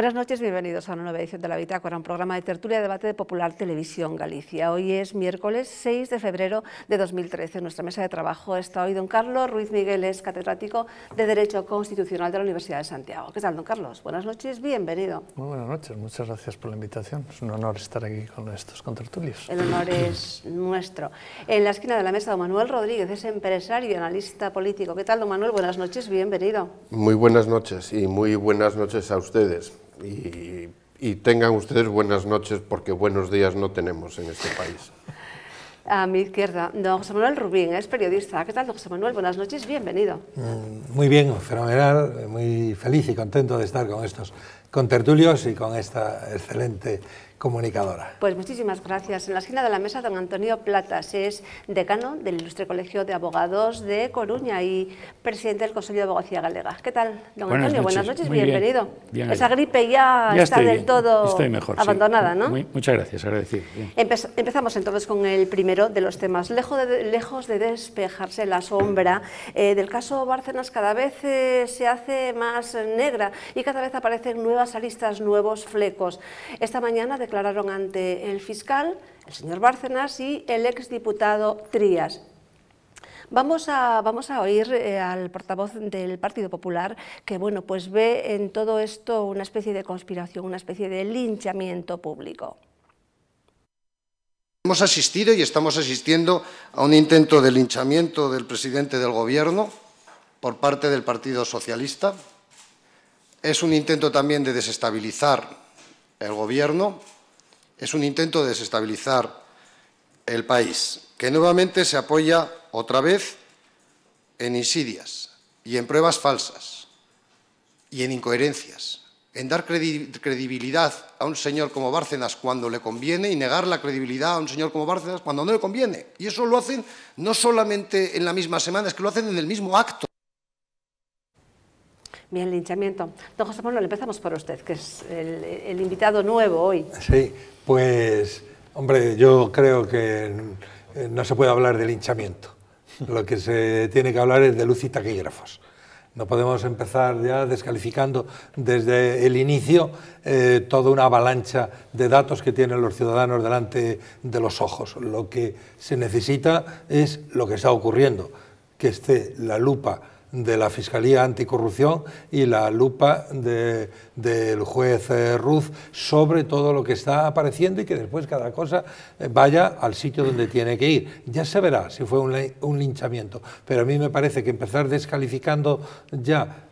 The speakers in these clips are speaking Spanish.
Buenas noches, bienvenidos a una nueva edición de La Bitácora, un programa de tertulia y debate de Popular Televisión Galicia. Hoy es miércoles 6 de febrero de 2013. En nuestra mesa de trabajo está hoy don Carlos Ruiz Miguel, es catedrático de Derecho Constitucional de la Universidad de Santiago. ¿Qué tal, don Carlos? Buenas noches, bienvenido. Muy buenas noches, muchas gracias por la invitación. Es un honor estar aquí con estos contertulios. El honor es nuestro. En la esquina de la mesa, don Manuel Rodríguez, es empresario y analista político. ¿Qué tal, don Manuel? Buenas noches, bienvenido. Muy buenas noches y muy buenas noches a ustedes. Y tengan ustedes buenas noches porque buenos días no tenemos en este país. A mi izquierda, don José Manuel Rubín, es periodista. ¿Qué tal, don José Manuel? Buenas noches, bienvenido. Muy bien, fenomenal, muy feliz y contento de estar con estos contertulios y con esta excelente comunicadora. Pues muchísimas gracias. En la esquina de la mesa, don Antonio Platas, es decano del Ilustre Colegio de Abogados de Coruña y presidente del Consejo de Abogacía Galega. ¿Qué tal, don Antonio? Buenas noches, bienvenido. Bien. Esa gripe ya está del todo abandonada, sí. ¿no? Muchas gracias, agradecido. Empezamos entonces con el primero de los temas. Lejos de despejarse la sombra del caso Bárcenas, cada vez se hace más negra y cada vez aparecen nuevas aristas, nuevos flecos. Esta mañana declararon ante el fiscal, el señor Bárcenas, y el exdiputado Trías. Vamos a oír al portavoz del Partido Popular que, bueno, pues ve en todo esto una especie de conspiración, una especie de linchamiento público. Hemos asistido y estamos asistiendo a un intento de linchamiento del presidente del Gobierno por parte del Partido Socialista. Es un intento también de desestabilizar el Gobierno. Es un intento de desestabilizar el país, que nuevamente se apoya otra vez en insidias y en pruebas falsas y en incoherencias, en dar credibilidad a un señor como Bárcenas cuando le conviene y negar la credibilidad a un señor como Bárcenas cuando no le conviene. Y eso lo hacen no solamente en la misma semana, es que lo hacen en el mismo acto. Bien, linchamiento. Don José Manuel, empezamos por usted, que es el invitado nuevo hoy. Sí, pues, hombre, yo creo que no se puede hablar de linchamiento. Lo que se tiene que hablar es de luz y taquígrafos. No podemos empezar ya descalificando desde el inicio toda una avalancha de datos que tienen los ciudadanos delante de los ojos. Lo que se necesita es lo que está ocurriendo, que esté la lupa de la Fiscalía Anticorrupción y la lupa del juez Ruz sobre todo lo que está apareciendo y que después cada cosa vaya al sitio donde tiene que ir. Ya se verá si fue un linchamiento, pero a mí me parece que empezar descalificando ya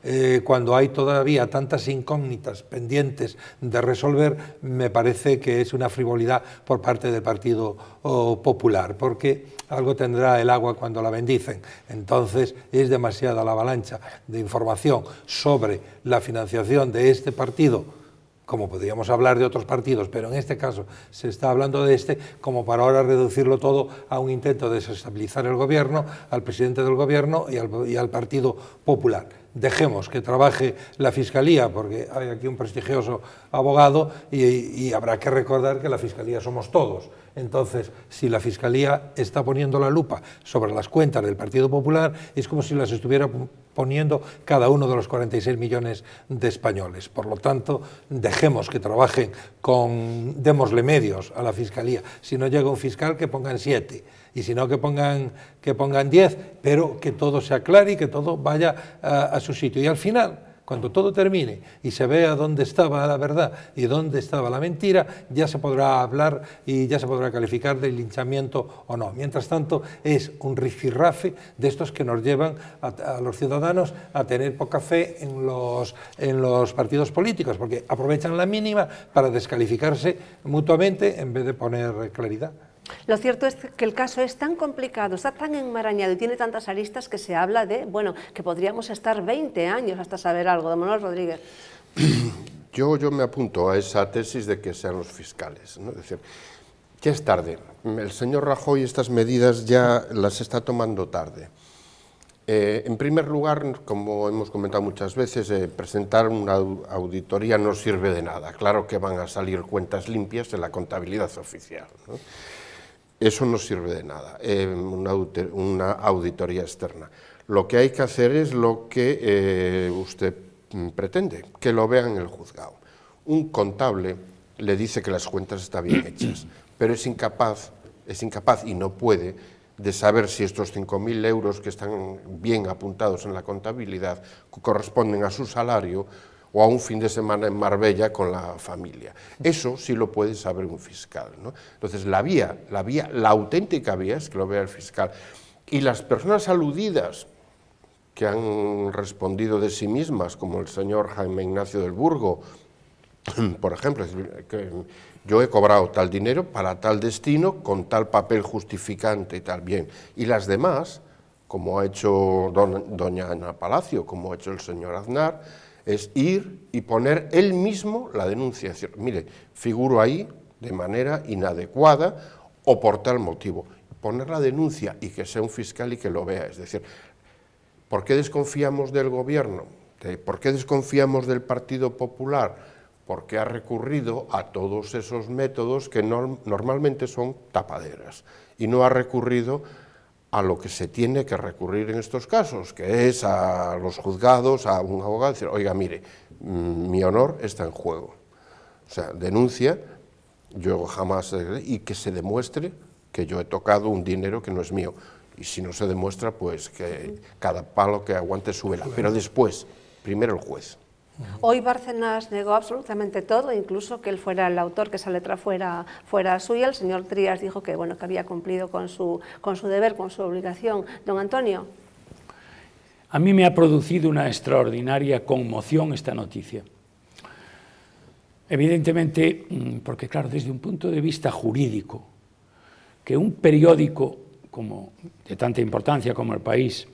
cuando hay todavía tantas incógnitas pendientes de resolver, me parece que es una frivolidad por parte del Partido Popular, porque algo tendrá el agua cuando la bendicen. Entonces es demasiada la avalancha de información sobre la financiación de este partido, como podríamos hablar de otros partidos, pero en este caso se está hablando de este, como para ahora reducirlo todo a un intento de desestabilizar el gobierno, al presidente del gobierno y al Partido Popular. Dejemos que trabaje la Fiscalía, porque hay aquí un prestigioso abogado y habrá que recordar que la Fiscalía somos todos. Entonces, si la Fiscalía está poniendo la lupa sobre las cuentas del Partido Popular, es como si las estuviera poniendo cada uno de los 46 millones de españoles. Por lo tanto, dejemos que trabajen démosle medios a la Fiscalía. Si no llega un fiscal, que pongan 7. Y si no, que pongan 10, pero que todo se aclare y que todo vaya a su sitio. Y al final, cuando todo termine y se vea dónde estaba la verdad y dónde estaba la mentira, ya se podrá hablar y ya se podrá calificar de linchamiento o no. Mientras tanto, es un rifirrafe de estos que nos llevan a los ciudadanos a tener poca fe en los partidos políticos, porque aprovechan la mínima para descalificarse mutuamente en vez de poner claridad. Lo cierto es que el caso es tan complicado, está tan enmarañado y tiene tantas aristas que se habla de, bueno, que podríamos estar 20 años hasta saber algo. Don Manuel Rodríguez. Yo me apunto a esa tesis de que sean los fiscales, ¿no? Es decir, ya es tarde. El señor Rajoy estas medidas ya las está tomando tarde. En primer lugar, como hemos comentado muchas veces, presentar una auditoría no sirve de nada. Claro que van a salir cuentas limpias en la contabilidad oficial, ¿no? Eso no sirve de nada, una auditoría externa. Lo que hay que hacer es lo que usted pretende, que lo vean en el juzgado. un contable le dice que las cuentas están bien hechas, pero es incapaz y no puede de saber si estos 5.000 euros que están bien apuntados en la contabilidad corresponden a su salario o a un fin de semana en Marbella con la familia. Eso sí lo puede saber un fiscal, ¿no? Entonces, la auténtica vía es que lo vea el fiscal. Y las personas aludidas que han respondido de sí mismas, como el señor Jaime Ignacio del Burgo, por ejemplo, que yo he cobrado tal dinero para tal destino con tal papel justificante y tal, bien. Y las demás, como ha hecho doña Ana Palacio, como ha hecho el señor Aznar, es ir y poner él mismo la denuncia. Es decir, mire, figuro ahí de manera inadecuada o por tal motivo. Poner la denuncia y que sea un fiscal y que lo vea. Es decir, ¿por qué desconfiamos del gobierno? ¿Por qué desconfiamos del Partido Popular? Porque ha recurrido a todos esos métodos que normalmente son tapaderas y no ha recurrido a lo que se tiene que recurrir en estos casos, que es a los juzgados, a un abogado, decir, oiga, mire, mi honor está en juego. O sea, denuncia, yo jamás, y que se demuestre que yo he tocado un dinero que no es mío. Y si no se demuestra, pues que cada palo que aguante súbela. Pero después, primero el juez. Hoy Bárcenas negó absolutamente todo, incluso que él fuera el autor, que esa letra fuera suya. El señor Trías dijo que, bueno, que había cumplido con su deber, con su obligación. Don Antonio. A mí me ha producido una extraordinaria conmoción esta noticia. Evidentemente, porque claro, desde un punto de vista jurídico, que un periódico de tanta importancia como El País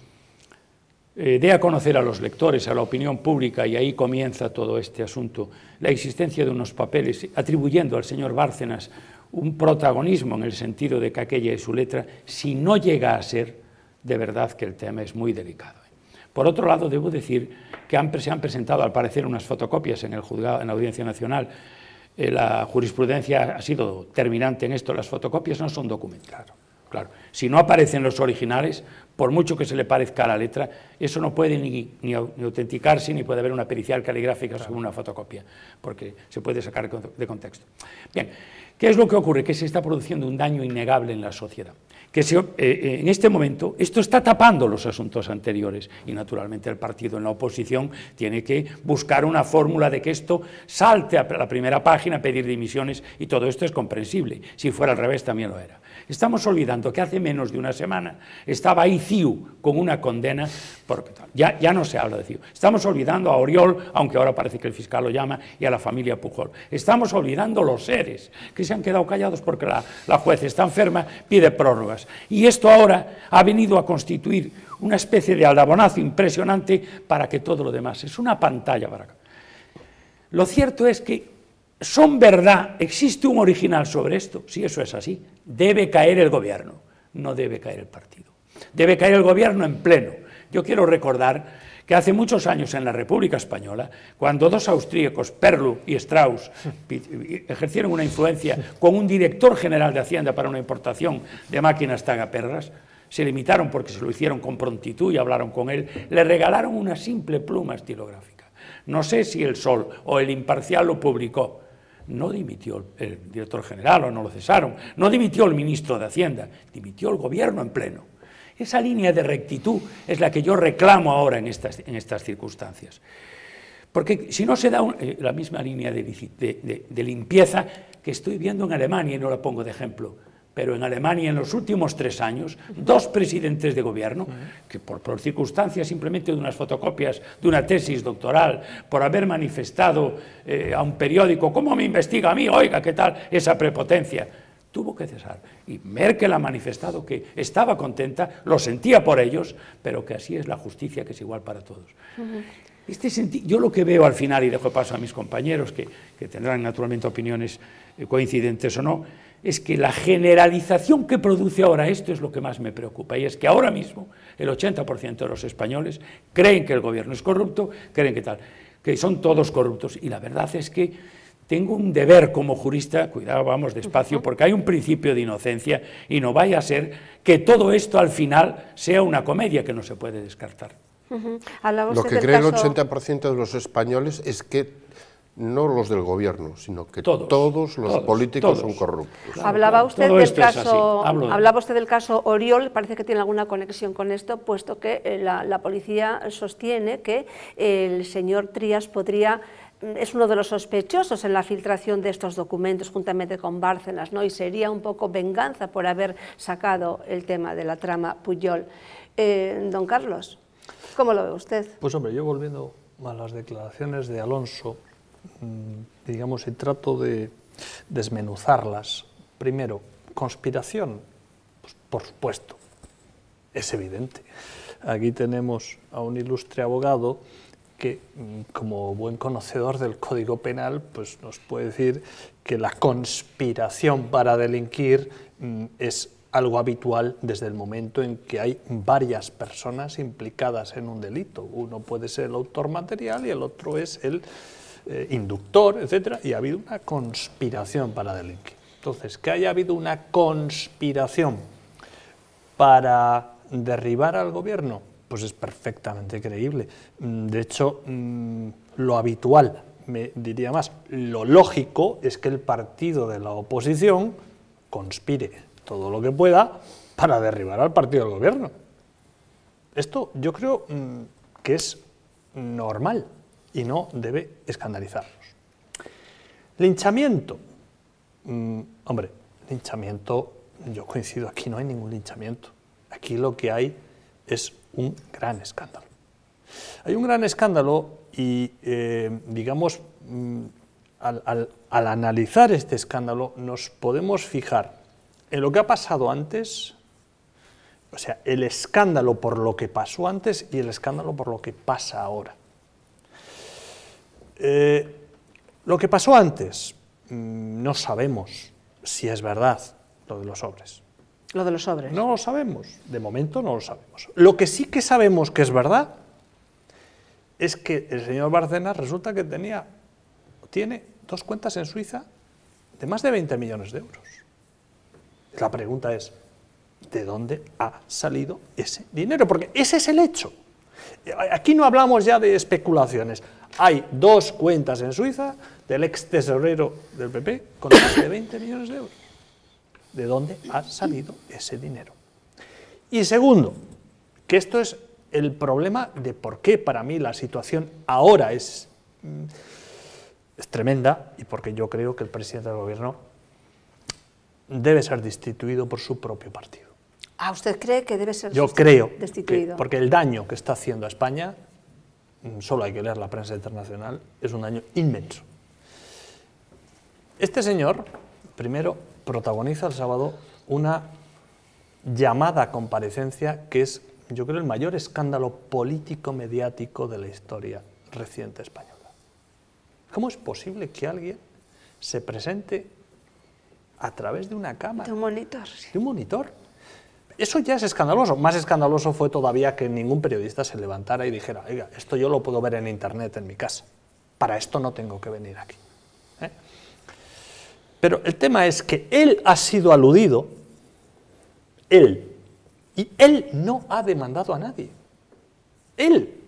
dé a conocer a los lectores, a la opinión pública, y ahí comienza todo este asunto, la existencia de unos papeles atribuyendo al señor Bárcenas un protagonismo en el sentido de que aquella es su letra, si no llega a ser, de verdad que el tema es muy delicado. Por otro lado, debo decir que se han presentado, al parecer, unas fotocopias en el juzgado, en la Audiencia Nacional. La jurisprudencia ha sido terminante en esto, las fotocopias no son documentales. Claro, si no aparecen los originales, por mucho que se le parezca a la letra, eso no puede ni autenticarse, ni puede haber una pericial caligráfica sobre una fotocopia, porque se puede sacar de contexto. Bien, ¿qué es lo que ocurre? Que se está produciendo un daño innegable en la sociedad. Que en este momento esto está tapando los asuntos anteriores y naturalmente el partido en la oposición tiene que buscar una fórmula de que esto salte a la primera página, pedir dimisiones, y todo esto es comprensible. Si fuera al revés también lo era. Estamos olvidando que hace menos de una semana estaba ahí CIU con una condena, porque ya no se habla de CIU. Estamos olvidando a Oriol, aunque ahora parece que el fiscal lo llama, y a la familia Pujol. Estamos olvidando los seres, que se han quedado callados porque la juez está enferma, pide prórrogas. Y esto ahora ha venido a constituir una especie de aldabonazo impresionante para que todo lo demás es una pantalla para acá. Lo cierto es que son verdad, existe un original sobre esto, si eso es así, debe caer el gobierno, no debe caer el partido. Debe caer el gobierno en pleno. Yo quiero recordar que hace muchos años en la República Española, cuando dos austríacos, Perlu y Strauss, ejercieron una influencia con un director general de Hacienda para una importación de máquinas tagaperras, se limitaron porque se lo hicieron con prontitud y hablaron con él, le regalaron una simple pluma estilográfica. No sé si El Sol o El Imparcial lo publicó. No dimitió el director general o no lo cesaron, no dimitió el ministro de Hacienda, dimitió el gobierno en pleno. Esa línea de rectitud es la que yo reclamo ahora en estas circunstancias. Porque si no se da la misma línea de limpieza que estoy viendo en Alemania, y no la pongo de ejemplo, pero en Alemania en los últimos 3 años, 2 presidentes de gobierno, que por circunstancias simplemente de unas fotocopias de una tesis doctoral, por haber manifestado a un periódico, ¿cómo me investiga a mí? Oiga, ¿qué tal esa prepotencia? Tuvo que cesar. Y Merkel ha manifestado que estaba contenta, lo sentía por ellos, pero que así es la justicia, que es igual para todos. Yo lo que veo al final, y dejo paso a mis compañeros, que tendrán naturalmente opiniones coincidentes o no, es que la generalización que produce ahora esto es lo que más me preocupa, y es que ahora mismo el 80% de los españoles creen que el gobierno es corrupto, creen que son todos corruptos, y la verdad es que tengo un deber como jurista, cuidado, vamos despacio, porque hay un principio de inocencia y no vaya a ser que todo esto al final sea una comedia que no se puede descartar. Lo que cree el 80% de los españoles es que no los del gobierno, sino que Todos, todos los todos, políticos todos. son corruptos. Hablaba usted Todo del esto es así. caso, Hablo de- hablaba usted del caso Oriol, parece que tiene alguna conexión con esto, puesto que la policía sostiene que el señor Trías es uno de los sospechosos en la filtración de estos documentos juntamente con Bárcenas, ¿no? Y sería un poco venganza por haber sacado el tema de la trama Pujol. Don Carlos, ¿cómo lo ve usted? Pues hombre, yo volviendo a las declaraciones de Alonso, digamos, y trato de desmenuzarlas. Primero, conspiración, pues por supuesto, es evidente. Aquí tenemos a un ilustre abogado que, como buen conocedor del Código Penal, pues nos puede decir que la conspiración para delinquir es algo habitual desde el momento en que hay varias personas implicadas en un delito. Uno puede ser el autor material y el otro es el inductor, etcétera, y ha habido una conspiración para delinquir. Entonces, que haya habido una conspiración para derribar al gobierno, pues es perfectamente creíble. De hecho, lo habitual, me diría más, lo lógico es que el partido de la oposición conspire todo lo que pueda para derribar al partido del gobierno. Esto yo creo que es normal y no debe escandalizarnos. Linchamiento. Hombre, linchamiento, yo coincido, aquí no hay ningún linchamiento. Aquí lo que hay es un gran escándalo. Hay un gran escándalo y, digamos, al analizar este escándalo nos podemos fijar en lo que ha pasado antes, o sea, el escándalo por lo que pasó antes y el escándalo por lo que pasa ahora. Lo que pasó antes, no sabemos si es verdad lo de los sobres. Lo de los sobres. No lo sabemos, de momento no lo sabemos. Lo que sí que sabemos que es verdad es que el señor Bárcenas resulta que tiene 2 cuentas en Suiza de más de 20 millones de euros. La pregunta es, ¿de dónde ha salido ese dinero? Porque ese es el hecho. Aquí no hablamos ya de especulaciones. Hay 2 cuentas en Suiza del ex tesorero del PP con más de 20 millones de euros. ¿De dónde ha salido ese dinero? Y segundo, que esto es el problema de por qué para mí la situación ahora es tremenda y porque yo creo que el presidente del gobierno debe ser destituido por su propio partido. Ah, ¿usted cree que debe ser Yo creo, destituido? porque el daño que está haciendo a España, solo hay que leer la prensa internacional, es un daño inmenso. Este señor, primero, protagoniza el sábado una llamada a comparecencia que es, yo creo, el mayor escándalo político-mediático de la historia reciente española. ¿Cómo es posible que alguien se presente a través de una cámara? De un monitor, sí. De un monitor. Eso ya es escandaloso. Más escandaloso fue todavía que ningún periodista se levantara y dijera, oiga, esto yo lo puedo ver en internet en mi casa. Para esto no tengo que venir aquí. Pero el tema es que él ha sido aludido, y él no ha demandado a nadie. Él.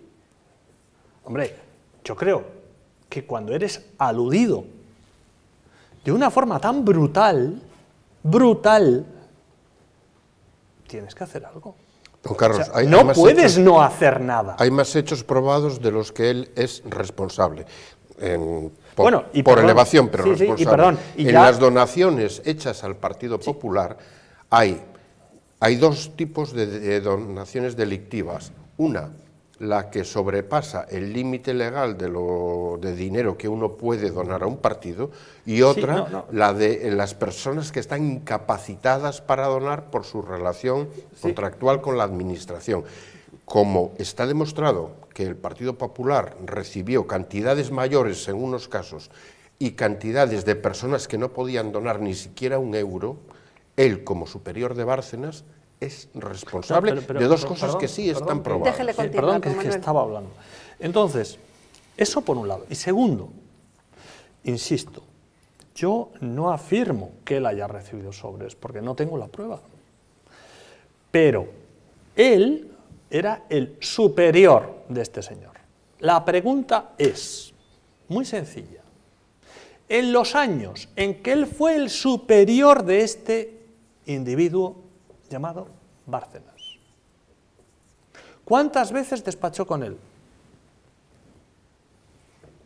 Hombre, yo creo que cuando eres aludido de una forma tan brutal, tienes que hacer algo. Don Carlos, O sea, no puedes hechos, no hacer nada. hay más hechos probados de los que él es responsable. Por, Bueno, y por perdón, elevación, pero sí, sí, y responsable. perdón, y en ya- las donaciones hechas al Partido Popular hay 2 tipos de donaciones delictivas. Una, la que sobrepasa el límite legal de dinero que uno puede donar a un partido, y otra, la de las personas que están incapacitadas para donar por su relación contractual con la administración. Como está demostrado que el Partido Popular recibió cantidades mayores en unos casos y cantidades de personas que no podían donar ni siquiera un euro, él, como superior de Bárcenas, es responsable de 2 cosas que sí están probadas. Déjele continuar, Perdón, que don es que Manuel. estaba hablando. Entonces, eso por un lado. Y segundo, insisto, yo no afirmo que él haya recibido sobres, porque no tengo la prueba. Pero él era el superior de este señor. La pregunta es muy sencilla. en los años en que él fue el superior de este individuo llamado Bárcenas. ¿Cuántas veces despachó con él?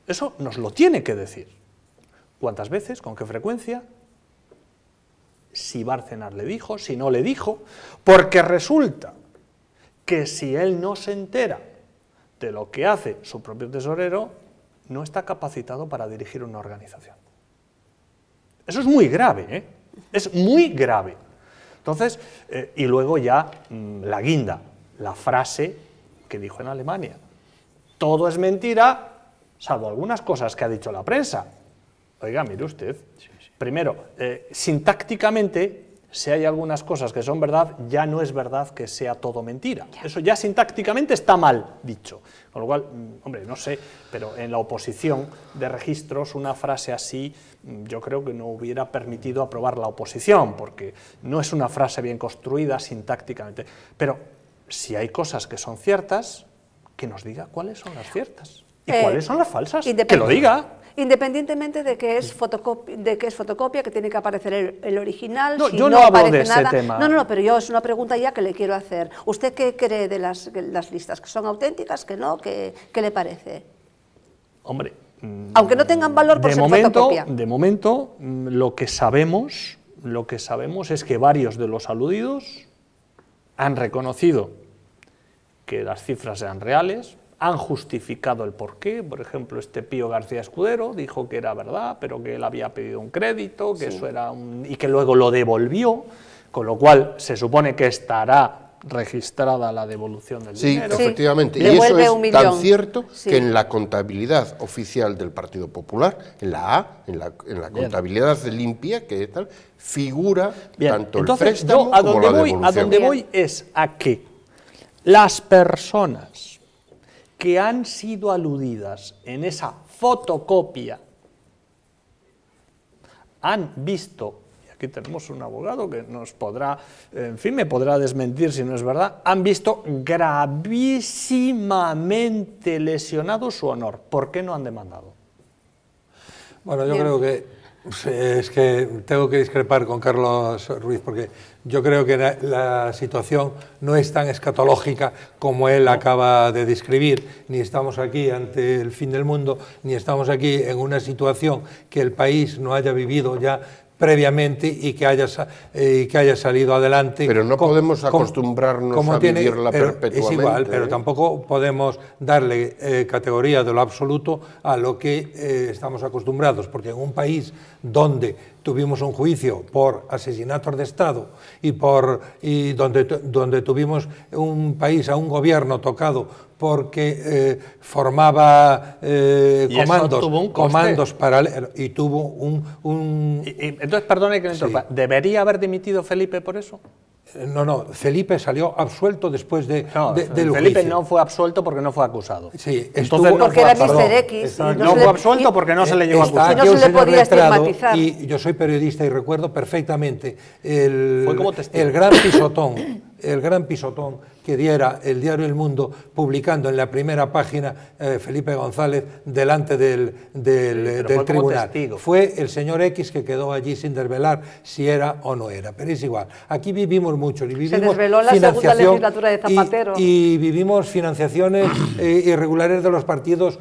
Eso nos lo tiene que decir. ¿Cuántas veces? ¿Con qué frecuencia? Si Bárcenas le dijo, si no le dijo, porque resulta que si él no se entera de lo que hace su propio tesorero, no está capacitado para dirigir una organización. Eso es muy grave, ¿eh? Es muy grave. Entonces, y luego ya la guinda, la frase que dijo en Alemania: todo es mentira, salvo algunas cosas que ha dicho la prensa. Oiga, mire usted, primero, sintácticamente, si hay algunas cosas que son verdad, ya no es verdad que sea todo mentira. Eso ya sintácticamente está mal dicho. Con lo cual, hombre, no sé, pero en la oposición de registros una frase así yo creo que no hubiera permitido aprobar la oposición, porque no es una frase bien construida sintácticamente. Pero si hay cosas que son ciertas, que nos diga cuáles son las ciertas y cuáles son las falsas, que lo diga. Independientemente de que es fotocopia, que tiene que aparecer el original. No, si yo no hablo de ese tema. No, pero yo es una pregunta ya que le quiero hacer. ¿Usted qué cree de las listas? ¿Que son auténticas? ¿Que no? ¿Qué le parece? Hombre, aunque no tengan valor por ser fotocopia. De momento, lo que sabemos es que varios de los aludidos han reconocido que las cifras eran reales, han justificado el porqué. Por ejemplo, este Pío García Escudero dijo que era verdad, pero que él había pedido un crédito, que eso era y que luego lo devolvió, con lo cual se supone que estará registrada la devolución del dinero. Sí, efectivamente. Y eso es tan cierto que en la contabilidad oficial del Partido Popular, en la A, en la contabilidad limpia, que tal, figura tanto el préstamo como la devolución. A donde voy es a que las personas que han sido aludidas en esa fotocopia han visto, y aquí tenemos un abogado que nos podrá, en fin, me podrá desmentir si no es verdad, han visto gravísimamente lesionado su honor. ¿Por qué no han demandado? Bueno, yo creo que es que tengo que discrepar con Carlos Ruiz, porque yo creo que la situación no es tan escatológica como él acaba de describir. Ni estamos aquí ante el fin del mundo, ni estamos aquí en una situación que el país no haya vivido ya previamente y que haya salido adelante. Pero no podemos acostumbrarnos a vivirla perpetuamente. Es igual, pero tampoco podemos darle categoría de lo absoluto a lo que estamos acostumbrados, porque en un país donde tuvimos un juicio por asesinatos de Estado y donde tuvimos un país, a un gobierno tocado porque formaba comandos paralelos y tuvo un... Entonces, perdone que me interrumpa, ¿debería haber dimitido Felipe por eso? No, Felipe salió absuelto después del Felipe juicio. No fue absuelto porque no fue acusado. Sí, entonces porque era Mr. X. No fue absuelto porque no se le llegó a acusar. No se le podía estigmatizar. Y yo soy periodista y recuerdo perfectamente el gran pisotón que diera el diario El Mundo publicando en la primera página Felipe González delante del tribunal. Fue el señor X que quedó allí sin desvelar si era o no era, pero es igual. Aquí vivimos mucho y vivimos se desveló en la segunda legislatura de Zapatero. Y vivimos financiaciones irregulares de los partidos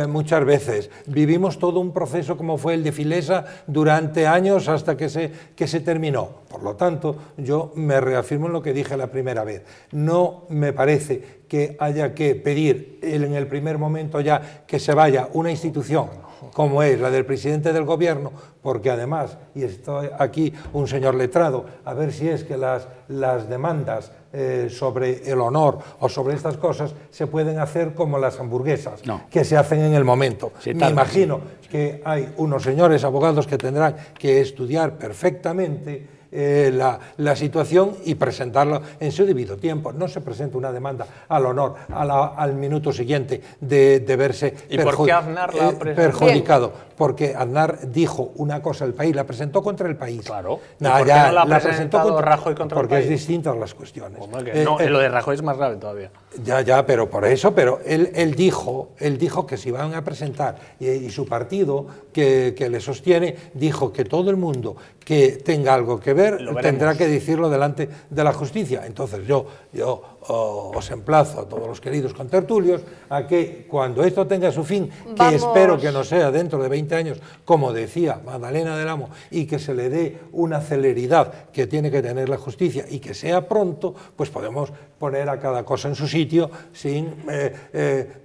muchas veces. Vivimos todo un proceso como fue el de Filesa durante años hasta que se terminó. Por lo tanto, yo me reafirmo en lo que dije la primera vez. No me parece que haya que pedir en el primer momento ya que se vaya una institución como es la del presidente del gobierno, porque además, y estoy aquí un señor letrado, a ver si es que las demandas sobre el honor o sobre estas cosas se pueden hacer como las hamburguesas, que se hacen en el momento. Me imagino que hay unos señores abogados que tendrán que estudiar perfectamente la situación y presentarlo en su debido tiempo. No se presenta una demanda al honor al minuto siguiente de verse perjudicado. porque Aznar dijo una cosa al país, la presentó contra el país. Claro. No, ¿Por qué ya, no la ha presentó presentado Rajoy contra el porque país? es distintas las cuestiones. No, lo de Rajoy es más grave todavía. Ya, pero por eso, pero él dijo que se iban a presentar, y su partido que le sostiene dijo que todo el mundo que tenga algo que ver tendrá que decirlo delante de la justicia. Entonces yo os emplazo a todos los queridos contertulios a que cuando esto tenga su fin, que espero que no sea dentro de 20 años, como decía Magdalena del Amo, y que se le dé una celeridad que tiene que tener la justicia y que sea pronto, pues podemos poner a cada cosa en su sitio sin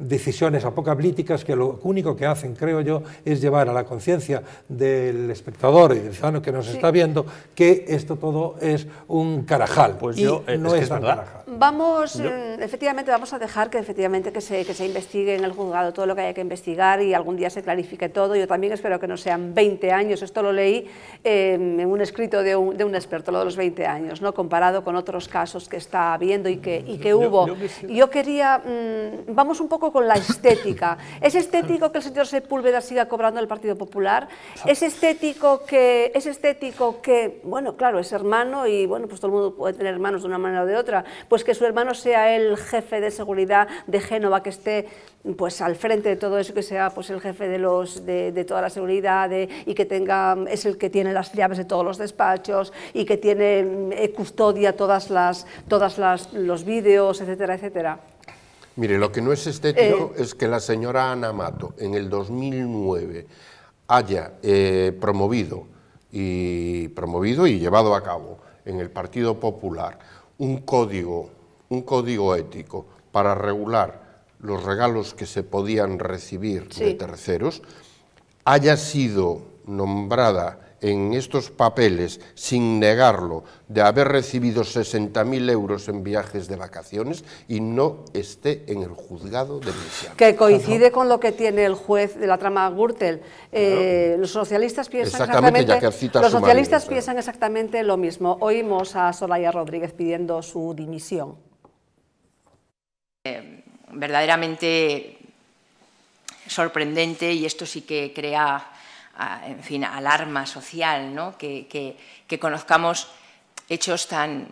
decisiones apocalípticas que lo único que hacen, creo yo, es llevar a la conciencia del espectador y del ciudadano que nos está viendo que esto todo es un carajal. Pues y no es tan carajal. Efectivamente, vamos a dejar que se investigue en el juzgado todo lo que haya que investigar y algún día se clarifique todo. Yo también espero que no sean 20 años, esto lo leí en un escrito de un experto, lo de los 20 años, ¿no? Comparado con otros casos que está habiendo y que hubo. Yo quería, vamos un poco con la estética. ¿Es estético que el señor Sepúlveda siga cobrando el Partido Popular? ¿Es estético que, bueno, claro, es hermano y bueno, pues todo el mundo puede tener hermanos de una manera o de otra, pues que su hermano sea el jefe de seguridad de Génova, que esté pues al frente de todo eso, que sea pues el jefe de toda la seguridad y que es el que tiene las llaves de todos los despachos y que tiene custodia todos los vídeos, etcétera, etcétera? Mire, lo que no es estético es que la señora Ana Mato en el 2009 haya promovido y llevado a cabo en el Partido Popular un código ético para regular los regalos que se podían recibir de terceros, haya sido nombrada en estos papeles, sin negarlo, de haber recibido 60.000 euros en viajes de vacaciones y no esté en el juzgado denunciando. Que coincide con lo que tiene el juez de la trama Gürtel. Los socialistas piensan exactamente lo mismo. Oímos a Soraya Rodríguez pidiendo su dimisión. Verdaderamente sorprendente, y esto sí que crea, en fin, alarma social, ¿no? Que conozcamos hechos tan...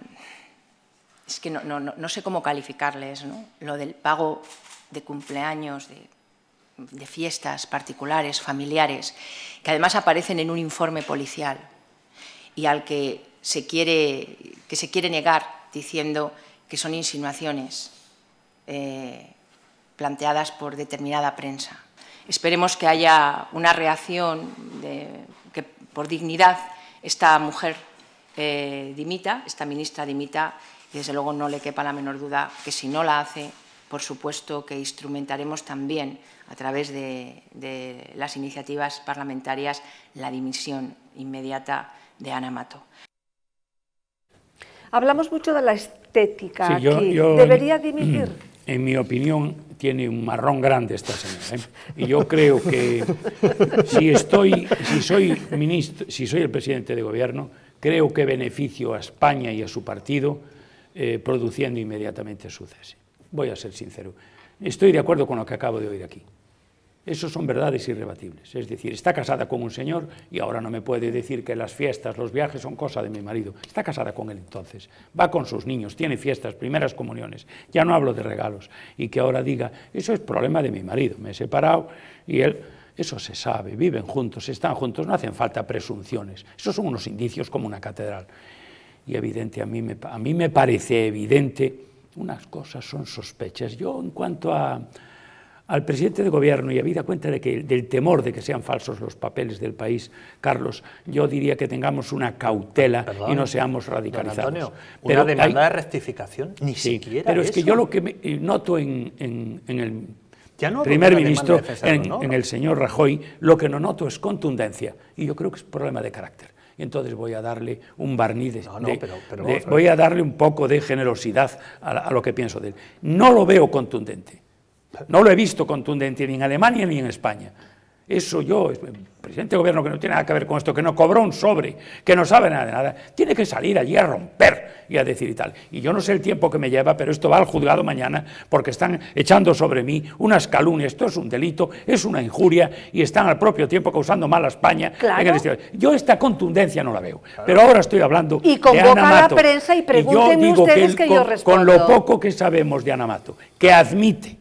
Es que no sé cómo calificarles, ¿no? Lo del pago de cumpleaños, de fiestas particulares, familiares, que además aparecen en un informe policial y al que se quiere negar diciendo que son insinuaciones planteadas por determinada prensa. Esperemos que haya una reacción, que por dignidad esta mujer dimita, esta ministra dimita, y desde luego no le quepa la menor duda que si no la hace, por supuesto que instrumentaremos también a través de las iniciativas parlamentarias la dimisión inmediata de Ana Mato. Hablamos mucho de la estética sí, aquí. ¿Debería dimitir? En mi opinión, tiene un marrón grande esta señora, ¿eh? Y yo creo que si soy el presidente de gobierno, creo que beneficio a España y a su partido produciendo inmediatamente su cese. Voy a ser sincero. Estoy de acuerdo con lo que acabo de oír aquí. Esos son verdades irrebatibles. Es decir, está casada con un señor y ahora no me puede decir que las fiestas, los viajes son cosa de mi marido. Está casada con él entonces, va con sus niños, tiene fiestas, primeras comuniones, ya no hablo de regalos. Y que ahora diga, eso es problema de mi marido, me he separado y él, eso se sabe, viven juntos, están juntos, no hacen falta presunciones. Esos son unos indicios como una catedral. Y evidente, a mí me parece evidente, unas cosas son sospechas. Yo en cuanto al presidente de gobierno, y habida cuenta del temor de que sean falsos los papeles del país, Carlos, yo diría que tengamos una cautela y no seamos radicalizados. Don Antonio, una demanda de rectificación, ni siquiera pero es que yo lo que noto en el primer ministro, en el señor Rajoy, lo que no noto es contundencia, y yo creo que es problema de carácter. Y entonces voy a darle un barniz voy a darle un poco de generosidad a lo que pienso de él. No lo veo contundente. No lo he visto contundente ni en Alemania ni en España. Eso yo, el presidente de gobierno que no tiene nada que ver con esto, que no cobró un sobre, que no sabe nada de nada, tiene que salir allí a romper y a decir y tal. Y yo no sé el tiempo que me lleva, pero esto va al juzgado mañana porque están echando sobre mí unas calumnias. Esto es un delito, es una injuria y están al propio tiempo causando mal a España. Claro. En el exterior. Yo esta contundencia no la veo, pero ahora estoy hablando y de convoca Ana Mato. a la prensa y pregúntenme ustedes que yo respondo. Con lo poco que sabemos de Ana Mato, que admite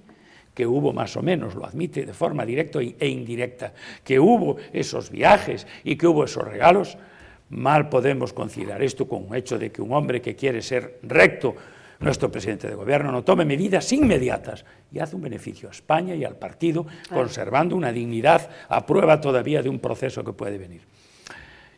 que hubo más o menos, lo admite de forma directa e indirecta, que hubo esos viajes y que hubo esos regalos, mal podemos considerar esto con un hecho de que un hombre que quiere ser recto, nuestro presidente de gobierno, no tome medidas inmediatas y hace un beneficio a España y al partido, conservando una dignidad a prueba todavía de un proceso que puede venir.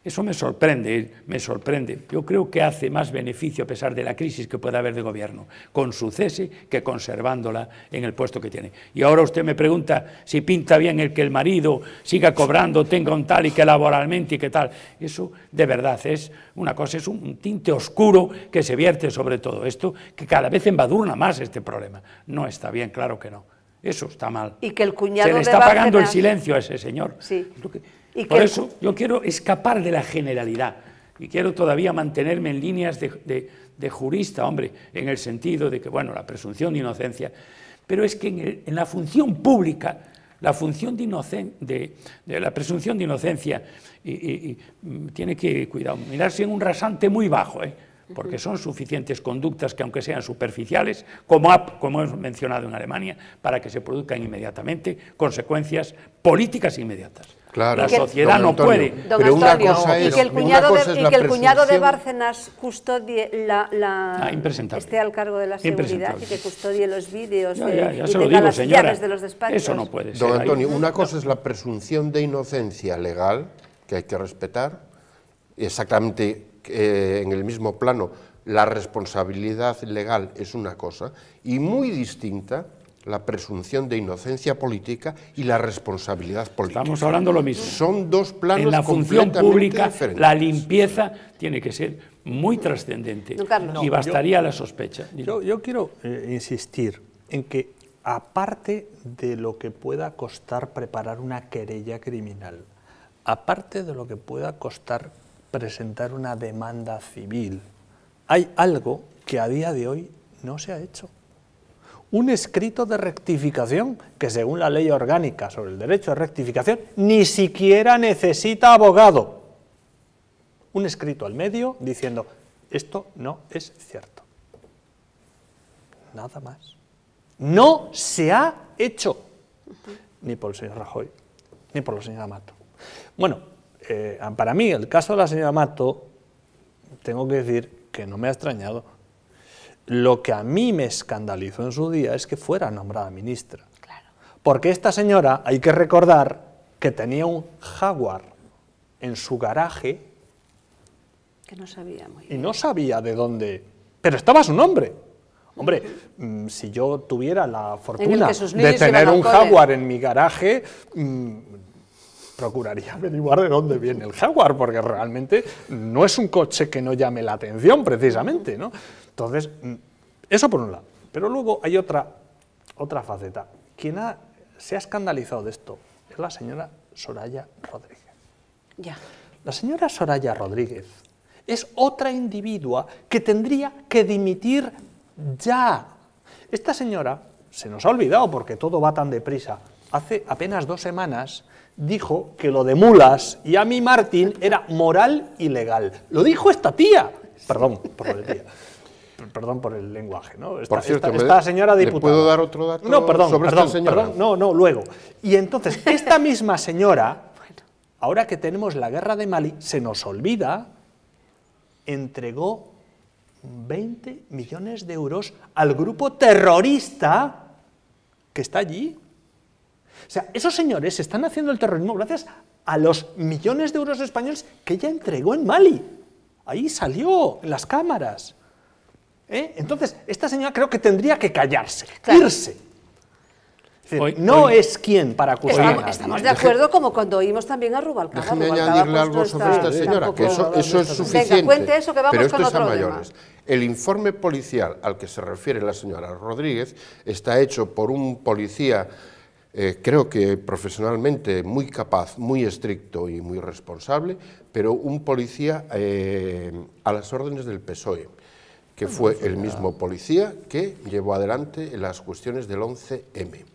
Eso me sorprende, me sorprende. Yo creo que hace más beneficio, a pesar de la crisis que pueda haber de gobierno, con su cese que conservándola en el puesto que tiene. Y ahora usted me pregunta si pinta bien el que el marido siga cobrando, tenga un tal y que laboralmente y que tal. Eso, de verdad, es una cosa, es un tinte oscuro que se vierte sobre todo esto, que cada vez embadurna más este problema. No está bien, claro que no. Eso está mal. Y que el cuñado se le está pagando el silencio a ese señor. Sí. Por eso yo quiero escapar de la generalidad y quiero todavía mantenerme en líneas de jurista, hombre, en el sentido de que, bueno, la presunción de inocencia, pero es que en la función pública, la función de la presunción de inocencia tiene que, cuidado, mirarse en un rasante muy bajo, porque son suficientes conductas que, aunque sean superficiales, como hemos mencionado en Alemania, para que se produzcan inmediatamente consecuencias políticas inmediatas. Claro, la sociedad no puede. Don Antonio, y que el cuñado de Bárcenas custodie esté al cargo de la seguridad y que custodie los vídeos ya y se lo tenga digo, las señora, llaves de los despachos. Eso no puede ser. Don Antonio, una cosa es la presunción de inocencia legal, que hay que respetar, exactamente en el mismo plano, la responsabilidad legal es una cosa, y muy distinta la presunción de inocencia política y la responsabilidad política. Estamos hablando lo mismo. Son dos planos en la función completamente pública, diferentes. la limpieza tiene que ser muy trascendente y bastaría la sospecha. Yo quiero insistir en que, aparte de lo que pueda costar preparar una querella criminal, aparte de lo que pueda costar presentar una demanda civil, hay algo que a día de hoy no se ha hecho. Un escrito de rectificación que, según la ley orgánica sobre el derecho de rectificación, ni siquiera necesita abogado. Un escrito al medio diciendo, esto no es cierto. Nada más. No se ha hecho, ni por el señor Rajoy, ni por la señora Mato. Bueno, para mí, el caso de la señora Mato, tengo que decir que no me ha extrañado. Lo que a mí me escandalizó en su día es que fuera nombrada ministra. Claro. Porque esta señora, hay que recordar que tenía un Jaguar en su garaje. Que no sabía muy bien. Y no sabía de dónde, pero estaba su nombre. Hombre, si yo tuviera la fortuna de tener un Jaguar en mi garaje, procuraría averiguar de dónde viene el Jaguar, porque realmente no es un coche que no llame la atención, precisamente, ¿no? Entonces, eso por un lado. Pero luego hay otra faceta. Quien se ha escandalizado de esto es la señora Soraya Rodríguez. Ya. La señora Soraya Rodríguez es otra individua que tendría que dimitir ya. Esta señora, se nos ha olvidado porque todo va tan deprisa, hace apenas 2 semanas dijo que lo de Mulas y Ami Martín era moral y legal. Lo dijo esta tía. Perdón por lo de tía. Perdón por el lenguaje, ¿no? Por cierto, esta señora diputada. ¿Le puedo dar otro dato sobre esta señora? No, luego. Y entonces, esta misma señora, ahora que tenemos la guerra de Mali, se nos olvida, entregó 20 millones de euros al grupo terrorista que está allí. O sea, esos señores están haciendo el terrorismo gracias a los millones de euros españoles que ella entregó en Mali. Ahí salió en las cámaras. Entonces, esta señora creo que tendría que callarse, irse. Es decir, no es quien para acusar a nadie. Estamos de acuerdo, como cuando oímos también a Rubalcaba. Déjeme añadirle algo sobre esta señora, que eso es suficiente. Venga, cuente eso, que vamos pero esto con es a otro mayores. tema. El informe policial al que se refiere la señora Rodríguez está hecho por un policía creo que profesionalmente muy capaz, muy estricto y muy responsable, pero un policía a las órdenes del PSOE, que fue el mismo policía que llevó adelante las cuestiones del 11M.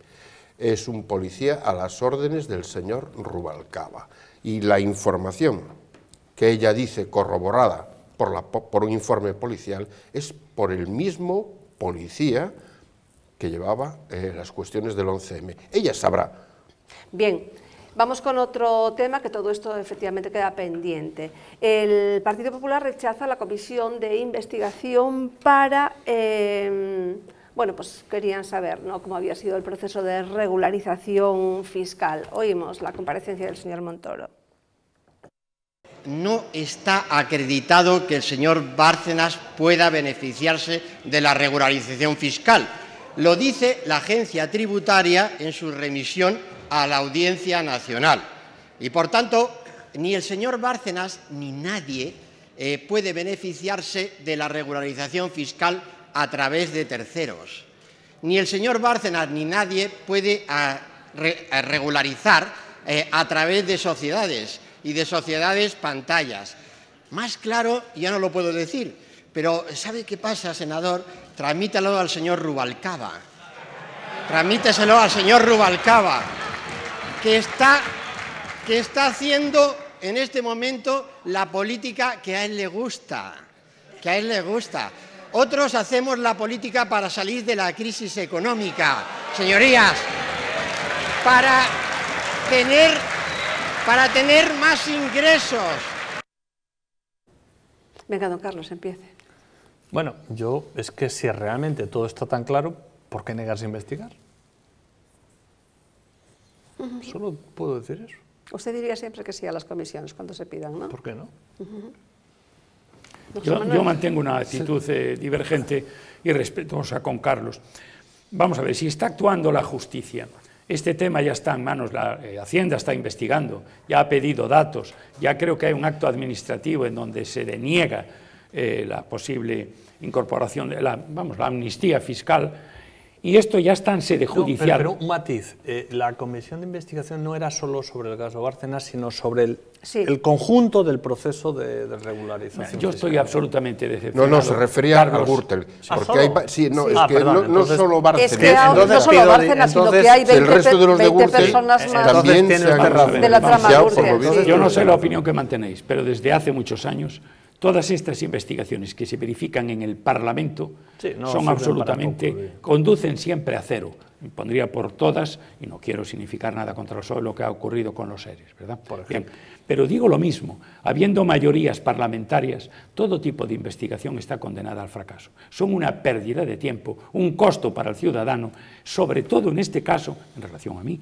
Es un policía a las órdenes del señor Rubalcaba. Y la información que ella dice corroborada por un informe policial es por el mismo policía que llevaba las cuestiones del 11M. Ella sabrá. Bien, vamos con otro tema, que todo esto efectivamente queda pendiente. El Partido Popular rechaza la comisión de investigación para... bueno, pues querían saber, ¿no?, cómo había sido el proceso de regularización fiscal. Oímos la comparecencia del señor Montoro. No está acreditado que el señor Bárcenas pueda beneficiarse de la regularización fiscal. Lo dice la agencia tributaria en su remisión a la Audiencia Nacional. Y, por tanto, ni el señor Bárcenas ni nadie puede beneficiarse de la regularización fiscal a través de terceros. Ni el señor Bárcenas ni nadie puede regularizar a través de sociedades y de sociedades pantallas. Más claro ya no lo puedo decir, pero ¿sabe qué pasa, senador? Transmítalo al señor Rubalcaba. Transmíteselo al señor Rubalcaba, que está haciendo en este momento la política que a él le gusta. Que a él le gusta. Otros hacemos la política para salir de la crisis económica, señorías, para tener más ingresos. Venga, don Carlos, empiece. Bueno, es que si realmente todo está tan claro, ¿por qué negarse a investigar? Solo puedo decir eso. Usted diría siempre que sí a las comisiones cuando se pidan, ¿no? ¿Por qué no? Yo mantengo una actitud divergente y respetuosa con Carlos. Vamos a ver, si está actuando la justicia, este tema ya está en manos, la Hacienda está investigando, ya ha pedido datos, ya creo que hay un acto administrativo en donde se deniega la posible incorporación, la amnistía fiscal, y esto ya está en sede judicial. No, pero un matiz, la comisión de investigación no era solo sobre el caso Bárcenas, sino sobre el conjunto del proceso de regularización. Yo estoy absolutamente decepcionado. No, se refería a Gürtel. Porque no solo Bárcenas. Es que no solo Bárcenas, sino que hay 20 personas más de la trama Gürtel. Yo no sé la opinión que mantenéis, pero desde hace muchos años todas estas investigaciones que se verifican en el Parlamento son absolutamente, conducen siempre a cero. Me pondría por todas, y no quiero significar nada contra lo que ha ocurrido con los seres, ¿verdad? Bien, pero digo lo mismo, habiendo mayorías parlamentarias, todo tipo de investigación está condenada al fracaso. Son una pérdida de tiempo, un costo para el ciudadano, sobre todo en este caso, en relación a mí,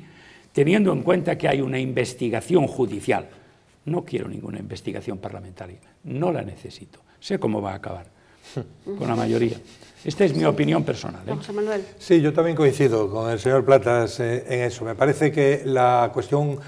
teniendo en cuenta que hay una investigación judicial. No quiero ninguna investigación parlamentaria, no la necesito. Sé cómo va a acabar, con la mayoría. Esta es mi opinión personal. José Manuel. Sí, yo también coincido con el señor Platas en eso. Me parece que la cuestión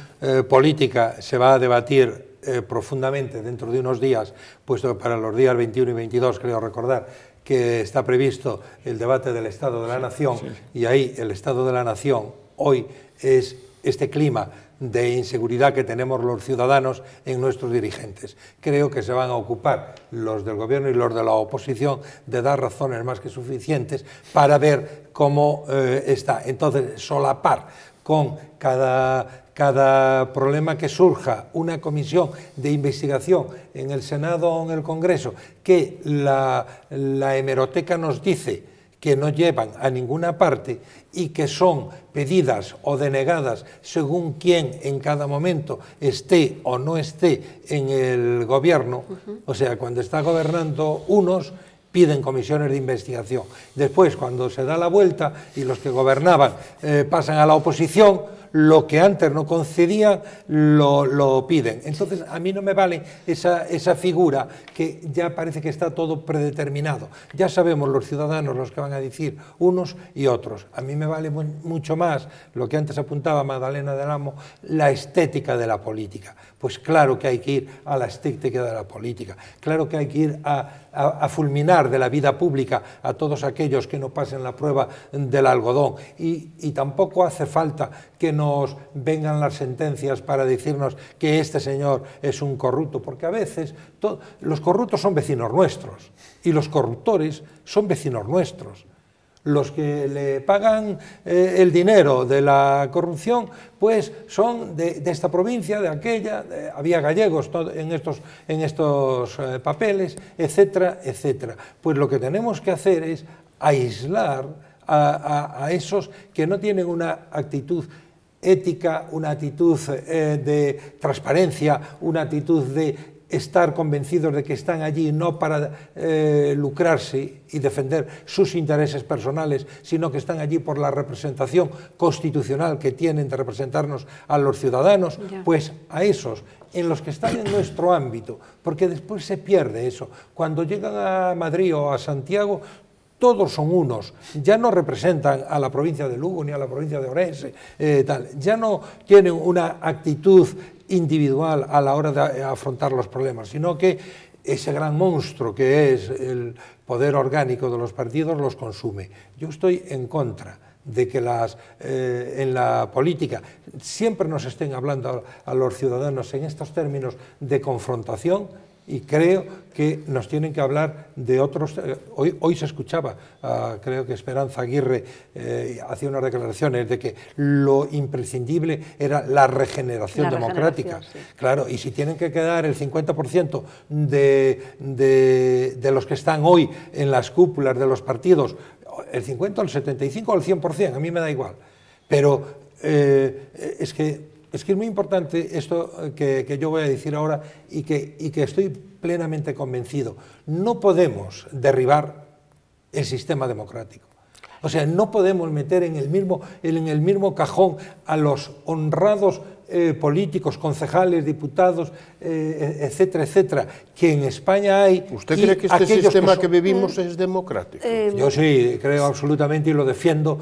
política se va a debatir profundamente dentro de unos días, puesto que para los días 21 y 22, creo recordar, que está previsto el debate del Estado de la Nación, y ahí el Estado de la Nación hoy es este clima de inseguridad que tenemos los ciudadanos en nuestros dirigentes. Creo que se van a ocupar los del gobierno y los de la oposición de dar razones más que suficientes para ver cómo está. Entonces, solapar con cada problema que surja una comisión de investigación en el Senado o en el Congreso, que la hemeroteca nos dice que no llevan a ninguna parte y que son pedidas o denegadas según quién en cada momento esté o no esté en el gobierno. O sea, cuando está gobernando unos, piden comisiones de investigación. Después, cuando se da la vuelta y los que gobernaban pasan a la oposición, lo que antes no concedían lo piden. Entonces a mí no me vale esa figura que ya parece que está todo predeterminado. Ya sabemos los ciudadanos los que van a decir unos y otros. A mí me vale mucho más lo que antes apuntaba Magdalena del Amo, la estética de la política. Pues claro que hay que ir a la estética de la política, claro que hay que ir a fulminar de la vida pública a todos aquellos que no pasen la prueba del algodón, y tampoco hace falta que nos vengan las sentencias para decirnos que este señor es un corrupto, porque a veces los corruptos son vecinos nuestros y los corruptores son vecinos nuestros. Los que le pagan el dinero de la corrupción, pues son de esta provincia, de aquella, había gallegos en estos papeles, etcétera, etcétera. Pues lo que tenemos que hacer es aislar a esos que no tienen una actitud ética, una actitud de transparencia, una actitud de estar convencidos de que están allí no para lucrarse y defender sus intereses personales, sino que están allí por la representación constitucional que tienen de representarnos a los ciudadanos, pues a esos, en los que están en nuestro ámbito, porque después se pierde eso. Cuando llegan a Madrid o a Santiago, todos son unos, ya no representan a la provincia de Lugo ni a la provincia de Orense, ya no tienen una actitud individual a la hora de afrontar los problemas, sino que ese gran monstruo que es el poder orgánico de los partidos los consume. Yo estoy en contra de que en la política siempre nos estén hablando a los ciudadanos en estos términos de confrontación, y creo que nos tienen que hablar de otros. Hoy se escuchaba, creo que Esperanza Aguirre hacía unas declaraciones de que lo imprescindible era la regeneración democrática. Sí. Claro, y si tienen que quedar el 50% de los que están hoy en las cúpulas de los partidos, el 50, el 75 o el 100%, a mí me da igual. Pero es que es muy importante esto que yo voy a decir ahora y que estoy plenamente convencido. No podemos derribar el sistema democrático. O sea, no podemos meter en el mismo cajón a los honrados políticos, concejales, diputados, etcétera, etcétera, que en España hay. ¿Usted cree que este sistema que vivimos es democrático? Yo sí, creo absolutamente, y lo defiendo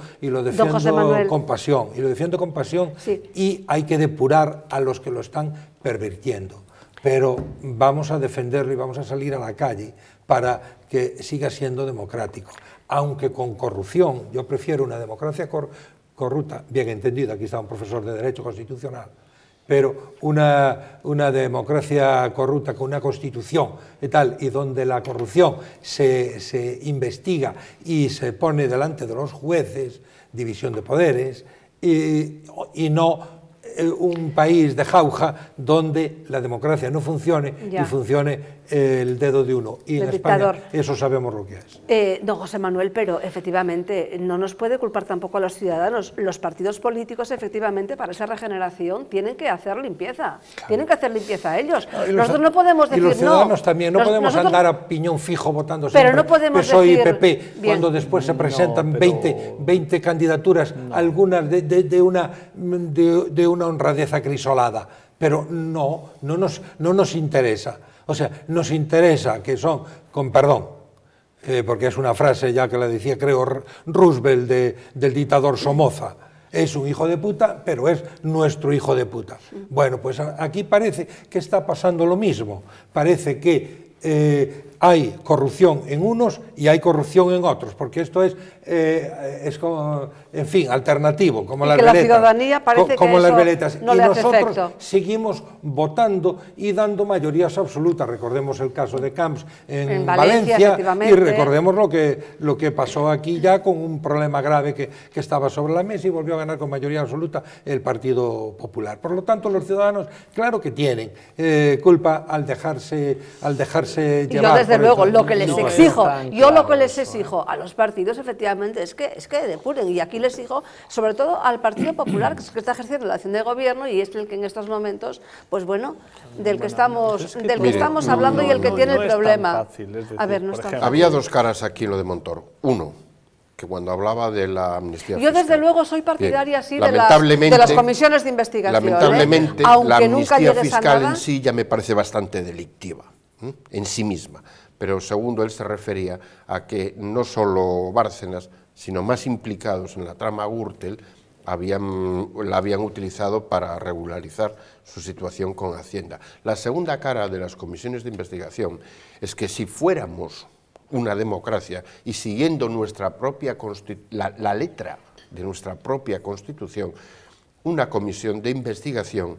con pasión. Y lo defiendo con pasión, sí. Y hay que depurar a los que lo están pervirtiendo. Pero vamos a defenderlo y vamos a salir a la calle para que siga siendo democrático. Aunque con corrupción, yo prefiero una democracia corrupta, bien entendida, aquí está un profesor de Derecho Constitucional, pero una democracia corrupta con una constitución y tal, y donde la corrupción se investiga y se pone delante de los jueces, división de poderes, y no un país de jauja donde la democracia no funcione y funcione el dedo de uno. Y en España eso sabemos lo que es. Don José Manuel, pero efectivamente no nos puede culpar tampoco a los ciudadanos. Los partidos políticos, efectivamente, para esa regeneración tienen que hacer limpieza. Claro. Tienen que hacer limpieza ellos. Nosotros no podemos decir no. Y los ciudadanos también. No podemos andar a piñón fijo votando pero siempre no podemos PSOE y decir, PP, cuando después se presentan 20 candidaturas, algunas de una honradez acrisolada. Pero no nos interesa. O sea, nos interesa que son, con perdón, porque es una frase ya que la decía, creo, Roosevelt del dictador Somoza, es un hijo de puta, pero es nuestro hijo de puta. Bueno, pues aquí parece que está pasando lo mismo. Parece que hay corrupción en unos y hay corrupción en otros, porque esto es como, en fin, alternativo, como las veletas. La ciudadanía parece como que las eso veletas. no y le hace nosotros efecto. Seguimos votando y dando mayorías absolutas. Recordemos el caso de Camps en Valencia y recordemos lo que pasó aquí ya con un problema grave que estaba sobre la mesa y volvió a ganar con mayoría absoluta el Partido Popular. Por lo tanto, los ciudadanos, claro que tienen culpa al dejarse llevar. Yo, desde luego, lo que les exijo, lo que les exijo a los partidos, efectivamente, es que depuren. Y aquí les exijo, sobre todo al Partido Popular, que está ejerciendo la acción de gobierno y es el que en estos momentos, pues bueno, del que estamos hablando y el que tiene el problema. A ver, había dos caras aquí en lo de Montoro. Uno, que cuando hablaba de la amnistía Yo, fiscal, desde luego, soy partidaria, sí, de lamentablemente, las comisiones de investigación. Lamentablemente, Aunque la nunca amnistía llegues a fiscal nada, en sí ya me parece bastante delictiva, en sí misma. Pero segundo, él se refería a que no solo Bárcenas, sino más implicados en la trama Gürtel, la habían utilizado para regularizar su situación con Hacienda. La segunda cara de las comisiones de investigación es que si fuéramos una democracia y siguiendo nuestra propia la letra de nuestra propia Constitución, una comisión de investigación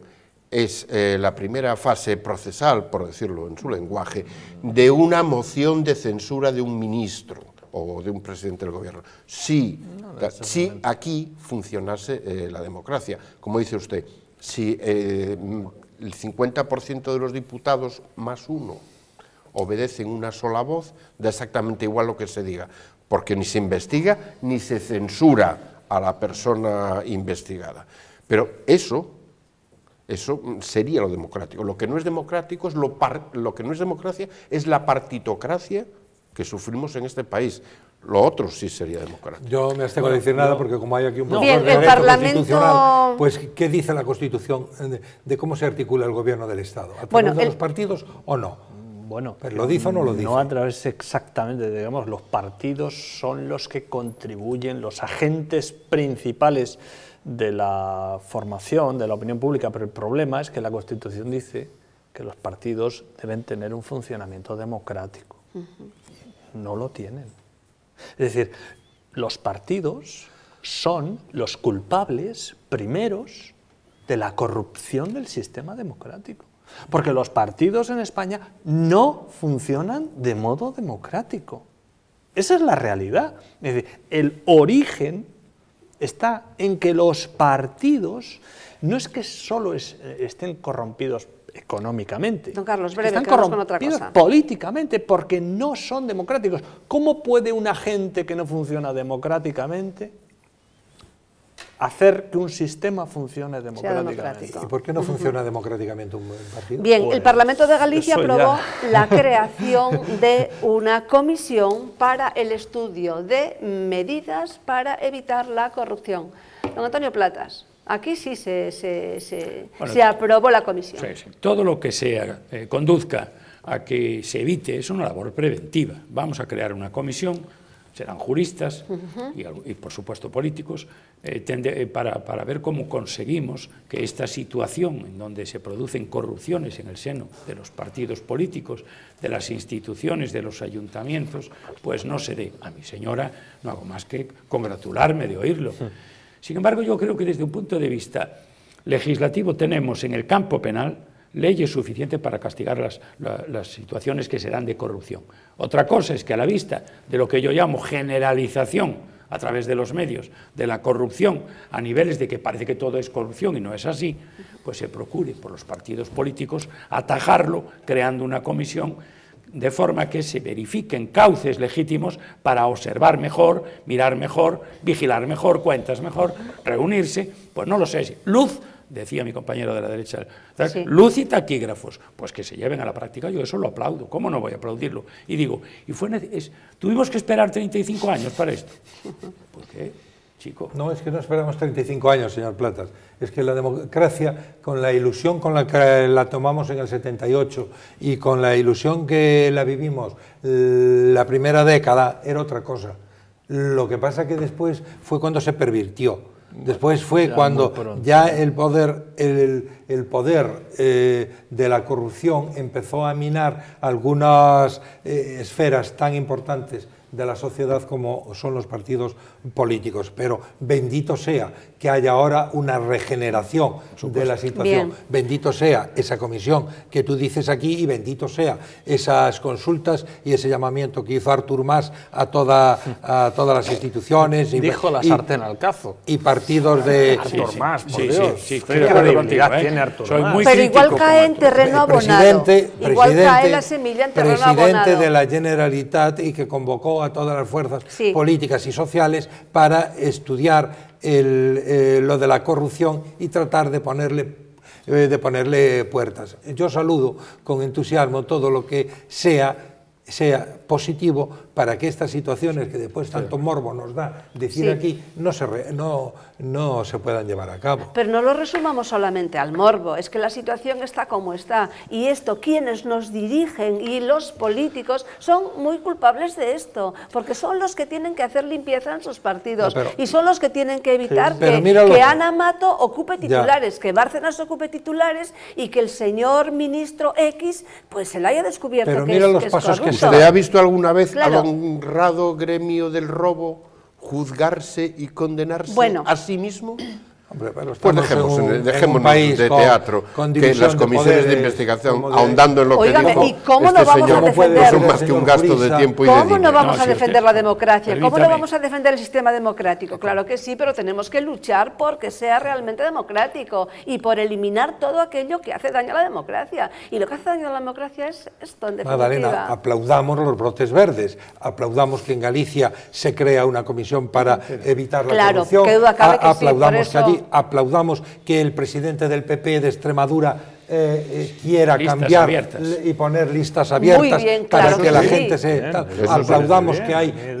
es la primera fase procesal, por decirlo en su lenguaje, de una moción de censura de un ministro o de un presidente del gobierno. Si aquí funcionase la democracia, como dice usted, si el 50% de los diputados más uno obedecen una sola voz, da exactamente igual lo que se diga, porque ni se investiga ni se censura a la persona investigada. Pero eso sería lo democrático. Lo que no es democrático es lo que no es democracia es la partitocracia que sufrimos en este país. Lo otro sí sería democrático. Yo me abstengo de decir nada porque como hay aquí un Bien, profesor de el derecho Parlamento... constitucional, pues ¿qué dice la Constitución de cómo se articula el gobierno del Estado? ¿A través de los partidos o no? Bueno, ¿Pero lo dice o no lo dice? No a través exactamente, digamos, los partidos son los que contribuyen, los agentes principales de la formación, de la opinión pública, pero el problema es que la Constitución dice que los partidos deben tener un funcionamiento democrático. No lo tienen. Es decir, los partidos son los culpables primeros de la corrupción del sistema democrático. Porque los partidos en España no funcionan de modo democrático. Esa es la realidad. Es decir, el origen está en que los partidos no es que solo estén corrompidos económicamente, Don Carlos, breve, están quedamos con otra corrompidos cosa. políticamente porque no son democráticos. ¿Cómo puede una gente que no funciona democráticamente hacer que un sistema funcione democráticamente? ¿Y por qué no funciona democráticamente un partido? Bien, Pues, el Parlamento de Galicia eso ya. aprobó la creación de una comisión para el estudio de medidas para evitar la corrupción. Don Antonio Platas, aquí sí se aprobó la comisión. Sí. Todo lo que sea conduzca a que se evite es una labor preventiva. Vamos a crear una comisión, serán juristas y por supuesto políticos, para ver cómo conseguimos que esta situación en donde se producen corrupciones en el seno de los partidos políticos, de las instituciones, de los ayuntamientos, pues no se dé. A mi señora no hago más que congratularme de oírlo. Sin embargo, yo creo que desde un punto de vista legislativo tenemos en el campo penal leyes suficientes para castigar las situaciones que se dan de corrupción. Otra cosa es que a la vista de lo que yo llamo generalización a través de los medios de la corrupción a niveles de que parece que todo es corrupción y no es así, pues se procure por los partidos políticos atajarlo creando una comisión de forma que se verifiquen cauces legítimos para observar mejor, mirar mejor, vigilar mejor, cuentas mejor, reunirse, pues no lo sé, luz, decía mi compañero de la derecha, sí. Luz y taquígrafos, pues que se lleven a la práctica, yo eso lo aplaudo, ¿cómo no voy a aplaudirlo? Y digo, tuvimos que esperar 35 años para esto. ¿Por qué, chico? No, es que no esperamos 35 años, señor Platas. Es que la democracia, con la ilusión con la que la tomamos en el 78 y con la ilusión que la vivimos la primera década, era otra cosa. Lo que pasa que después fue cuando se pervirtió. Después fue cuando ya el poder de la corrupción empezó a minar algunas esferas tan importantes de la sociedad como son los partidos políticos. Pero bendito sea que haya ahora una regeneración de la situación. Bien. Bendito sea esa comisión que tú dices aquí y bendito sea esas consultas y ese llamamiento que hizo Artur Mas a todas las instituciones. Dijo la sartén al cazo. Y partidos de... Artur Mas, por sí, Dios. Sí, ¿Qué credibilidad tiene Artur Mas? Pero igual cae en terreno abonado. Igual cae la semilla en terreno abonado. Presidente de la Generalitat y que convocó a todas las fuerzas políticas y sociales para estudiar lo de la corrupción y tratar de ponerle puertas. Yo saludo con entusiasmo todo lo que sea positivo para que estas situaciones que después tanto morbo nos da decir aquí no se puedan llevar a cabo. Pero no lo resumamos solamente al morbo, es que la situación está como está, y esto, quienes nos dirigen y los políticos son muy culpables de esto, porque son los que tienen que hacer limpieza en sus partidos, y son los que tienen que evitar que Ana Mato ocupe titulares, que Bárcenas ocupe titulares, y que el señor ministro X pues se le haya descubierto que es corrupto. ¿Se le ha visto alguna vez al honrado gremio del robo juzgarse y condenarse a sí mismo? Hombre, pues dejémonos de teatro, que las comisiones de investigación, ahondando en lo que dijo, ¿y cómo no vamos a defender? Son más que un gasto de tiempo y de dinero. ¿Cómo no vamos a defender la democracia? ¿Cómo no vamos a defender el sistema democrático? Claro que sí, pero tenemos que luchar porque sea realmente democrático y por eliminar todo aquello que hace daño a la democracia. Y lo que hace daño a la democracia es esto, en definitiva. Magdalena, aplaudamos los brotes verdes, aplaudamos que en Galicia se crea una comisión para evitar la corrupción, que duda cabe que aplaudamos sí, que allí aplaudamos que el presidente del PP de Extremadura quiera cambiar y poner listas abiertas para que la gente se... Aplaudamos que hay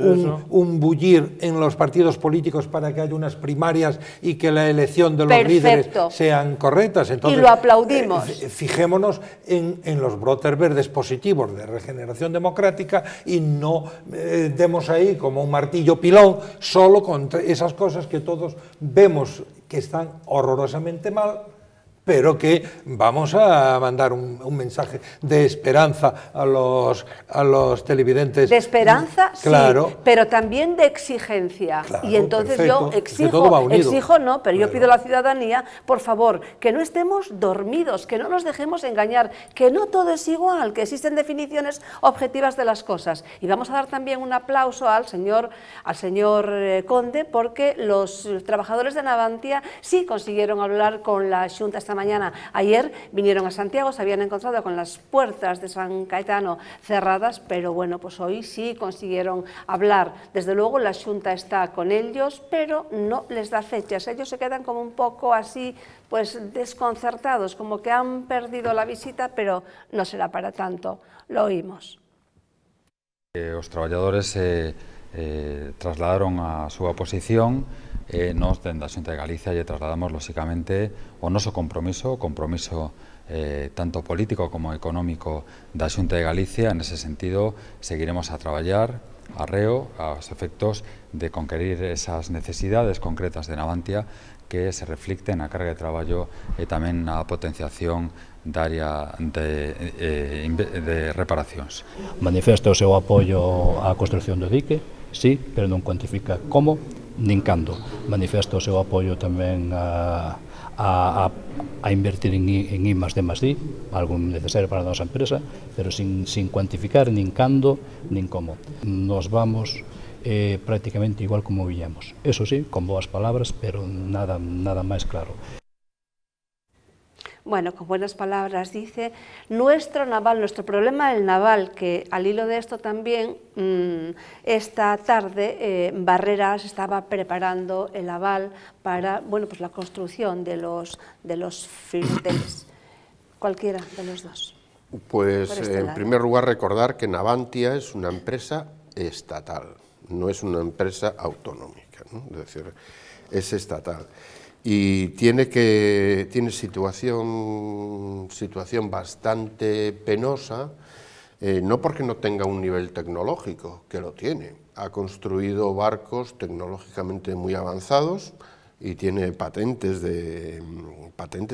un bullir en los partidos políticos para que haya unas primarias y que la elección de los líderes sean correctas. Entonces, y lo aplaudimos. Fijémonos en los brotes verdes positivos de regeneración democrática y no demos ahí como un martillo pilón solo con esas cosas que todos vemos que están horrorosamente mal, pero que vamos a mandar un mensaje de esperanza a los televidentes. De esperanza, claro, sí, pero también de exigencia. Claro, y entonces yo exijo no, pero yo pido a la ciudadanía, por favor, que no estemos dormidos, que no nos dejemos engañar, que no todo es igual, que existen definiciones objetivas de las cosas. Y vamos a dar también un aplauso al señor Conde, porque los trabajadores de Navantia sí consiguieron hablar con la Xunta esta mañana. Ayer vinieron a Santiago, se habían encontrado con las puertas de San Caetano cerradas, pero bueno, pues hoy sí consiguieron hablar. Desde luego la Xunta está con ellos, pero no les da fechas. Ellos se quedan como un poco así, pues desconcertados, como que han perdido la visita, pero no será para tanto. Lo oímos. Os traballadores trasladaron a súa posición. Nos, dende a Xunta de Galicia, lle trasladamos, lóxicamente, o noso compromiso tanto político como económico da Xunta de Galicia. En ese sentido, seguiremos a traballar arreo aos efectos de conquerir esas necesidades concretas de Navantia que se reflicten na carga de traballo e tamén na potenciación da área de reparacións. Manifesta o seu apoio á construción do dique, sí, pero non cuantifica como nin cando. Manifesta o seu apoio tamén a invertir en I+D+I, algo necesario para a nosa empresa, pero sin cuantificar nin cando nin como. Nos vamos prácticamente igual como viñamos. Eso sí, con boas palabras, pero nada máis claro. Bueno, con buenas palabras dice, nuestro problema el naval, que al hilo de esto también, esta tarde Barreras estaba preparando el aval para, bueno, pues la construcción de los flirteles, cualquiera de los dos. Pues en primer lugar recordar que Navantia es una empresa estatal, no es una empresa autonómica, ¿no? Es decir, es estatal. Y tiene situación bastante penosa, no porque no tenga un nivel tecnológico, que lo tiene. Ha construido barcos tecnológicamente muy avanzados y tiene patentes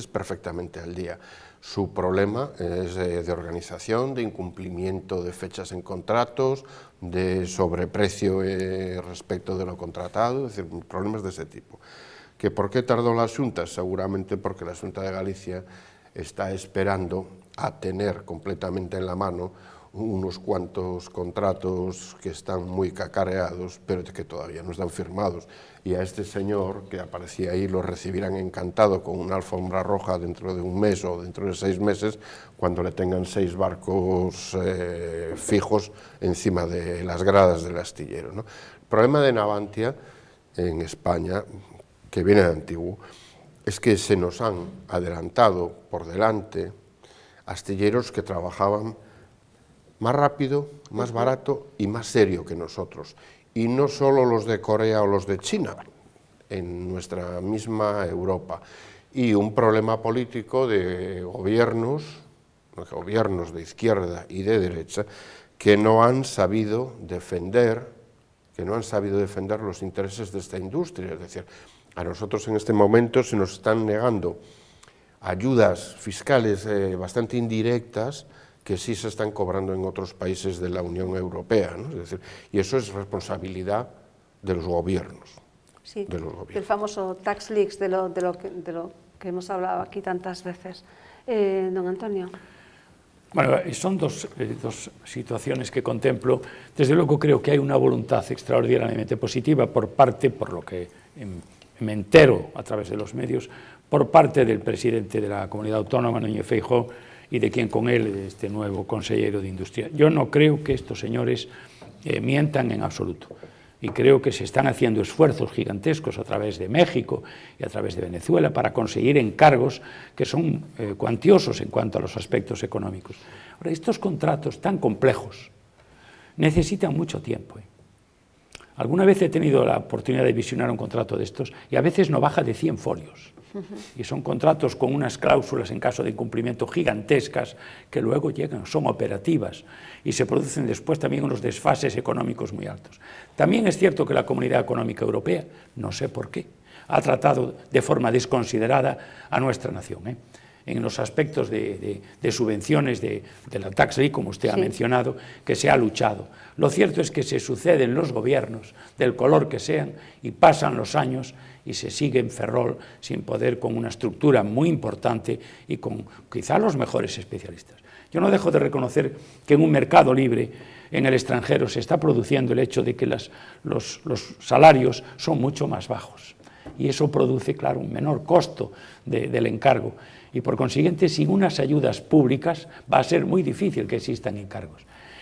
perfectamente al día. Su problema es de organización, de incumplimiento de fechas en contratos, de sobreprecio respecto de lo contratado, es decir, problemas de ese tipo. ¿Que por qué tardó la Xunta? Seguramente porque la Xunta de Galicia está esperando a tener completamente en la mano unos cuantos contratos que están muy cacareados, pero que todavía no están firmados. Y a este señor, que aparecía ahí, lo recibirán encantado con una alfombra roja dentro de un mes o dentro de 6 meses, cuando le tengan 6 barcos fijos encima de las gradas del astillero, ¿no? El problema de Navantia en España, que viene de antiguo, es que se nos han adelantado por delante astilleros que trabajaban más rápido, más barato y más serio que nosotros. Y no solo los de Corea o los de China, en nuestra misma Europa. Y un problema político de gobiernos de izquierda y de derecha, que no han sabido defender los intereses de esta industria. Es decir, a nosotros en este momento se nos están negando ayudas fiscales bastante indirectas que sí se están cobrando en otros países de la Unión Europea, ¿no? Es decir, y eso es responsabilidad de los gobiernos. Sí, de los gobiernos. El famoso tax leaks de lo que hemos hablado aquí tantas veces. Don Antonio. Bueno, son dos situaciones que contemplo. Desde luego creo que hay una voluntad extraordinariamente positiva por parte, por lo que me entero a través de los medios, por parte del presidente de la Comunidad Autónoma, Núñez Feijóo, y de quien con él, este nuevo consejero de Industria. Yo no creo que estos señores mientan en absoluto. Y creo que se están haciendo esfuerzos gigantescos a través de México y a través de Venezuela para conseguir encargos que son cuantiosos en cuanto a los aspectos económicos. Ahora, estos contratos tan complejos necesitan mucho tiempo. Alguna vez he tenido la oportunidad de visionar un contrato de estos y a veces no baja de 100 folios. Y son contratos con unas cláusulas en caso de incumplimiento gigantescas que luego llegan, son operativas y se producen después también unos desfases económicos muy altos. También es cierto que la Comunidad Económica Europea, no sé por qué, ha tratado de forma desconsiderada a nuestra nación, en los aspectos de subvenciones de la tax leak, como usted ha mencionado, que se ha luchado. Lo cierto es que se suceden los gobiernos, del color que sean, y pasan los años y se sigue en Ferrol sin poder, con una estructura muy importante y con quizá los mejores especialistas. Yo no dejo de reconocer que en un mercado libre en el extranjero se está produciendo el hecho de que los salarios son mucho más bajos y eso produce, claro, un menor costo del encargo y por consiguiente sin unas ayudas públicas va a ser muy difícil que existan encargos.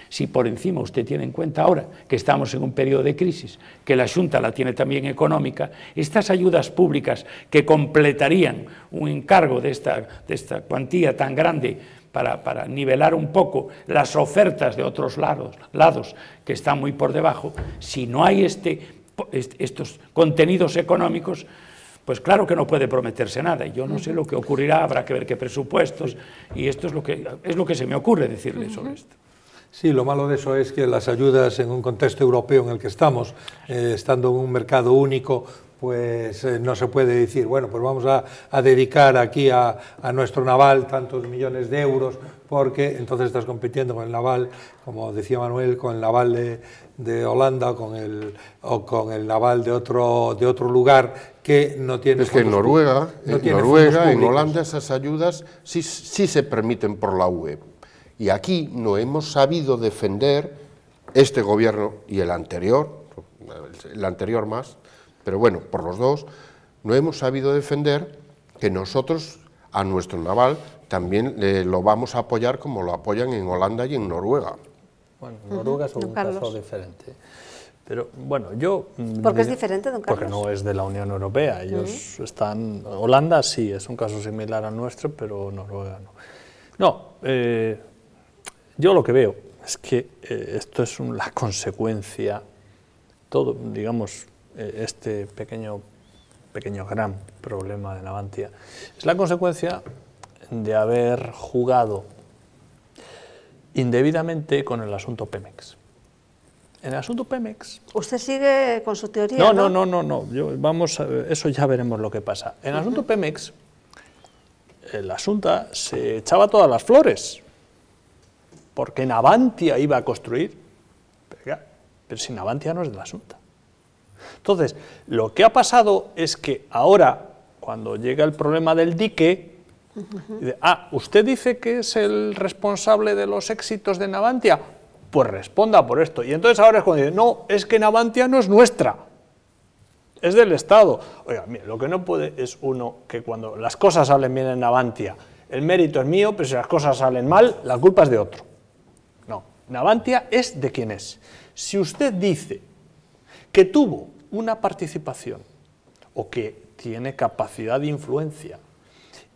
Si por encima usted tiene en cuenta ahora que estamos en un periodo de crisis, que la Xunta la tiene también económica, estas ayudas públicas que completarían un encargo de esta cuantía tan grande para nivelar un poco las ofertas de otros lados que están muy por debajo, si no hay estos contenidos económicos, pues claro que no puede prometerse nada. Y yo no sé lo que ocurrirá, habrá que ver qué presupuestos, y esto es lo que se me ocurre decirle sobre esto. Sí, lo malo de eso es que las ayudas en un contexto europeo en el que estamos, estando en un mercado único, pues no se puede decir, bueno, pues vamos a dedicar aquí a nuestro naval tantos millones de euros, porque entonces estás compitiendo con el naval, como decía Manuel, con el naval de Holanda o con el naval de otro lugar que no tiene... Es que en Noruega, en Holanda, esas ayudas sí se permiten por la UE. Y aquí no hemos sabido defender, este gobierno y el anterior más, pero bueno, por los dos, no hemos sabido defender que nosotros a nuestro naval también lo vamos a apoyar como lo apoyan en Holanda y en Noruega. Bueno, Noruega es un caso diferente. Pero bueno, ¿Por qué es diferente, don Carlos? Porque no es de la Unión Europea. Ellos están... Holanda sí, es un caso similar al nuestro, pero Noruega no. No, yo lo que veo es que esto es la consecuencia, todo, digamos, este pequeño gran problema de Navantia, es la consecuencia de haber jugado indebidamente con el asunto Pemex. En el asunto Pemex... ¿Usted sigue con su teoría? No. Eso ya veremos lo que pasa. En el asunto Pemex, el asunto se echaba todas las flores, porque Navantia iba a construir, pero si Navantia no es del asunto. Entonces, lo que ha pasado es que ahora, cuando llega el problema del dique, dice, ¿usted dice que es el responsable de los éxitos de Navantia? Pues responda por esto. Y entonces ahora es cuando dice, no, es que Navantia no es nuestra, es del Estado. Oiga, mire, lo que no puede es uno que cuando las cosas salen bien en Navantia, el mérito es mío, pero si las cosas salen mal, la culpa es de otro. No, Navantia es de quien es. Si usted dice que tuvo una participación o que tiene capacidad de influencia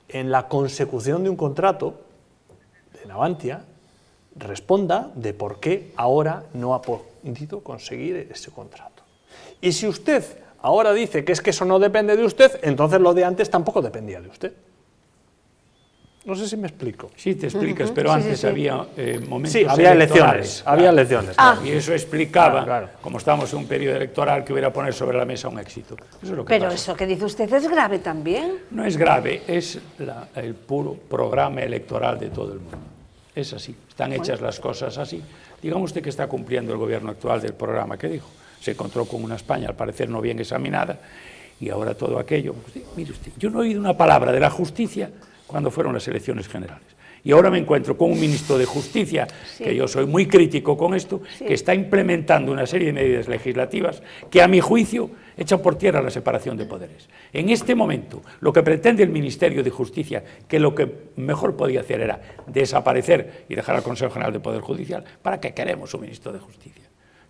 en la consecución de un contrato de Navantia, responda de por qué ahora no ha podido conseguir ese contrato. Y si usted ahora dice que es que eso no depende de usted, entonces lo de antes tampoco dependía de usted. No sé si me explico. Sí, te explicas, pero antes había momentos sí, había elecciones. Claro. Había elecciones. Claro. Y eso explicaba, claro. como estamos en un periodo electoral, que hubiera a poner sobre la mesa un éxito. Eso es lo que Pero pasa. eso que dice usted es grave también. No es grave, es el puro programa electoral de todo el mundo. Es así, están hechas las cosas así. Digamos usted que está cumpliendo el gobierno actual del programa que dijo. Se encontró con una España, al parecer, no bien examinada, y ahora todo aquello... Pues, mire usted, yo no he oído una palabra de la justicia cuando fueron las elecciones generales. Y ahora me encuentro con un ministro de Justicia, que yo soy muy crítico con esto, que está implementando una serie de medidas legislativas que, a mi juicio, echan por tierra la separación de poderes. En este momento, lo que pretende el Ministerio de Justicia, que lo que mejor podía hacer era desaparecer y dejar al Consejo General de Poder Judicial, ¿para qué queremos un ministro de Justicia?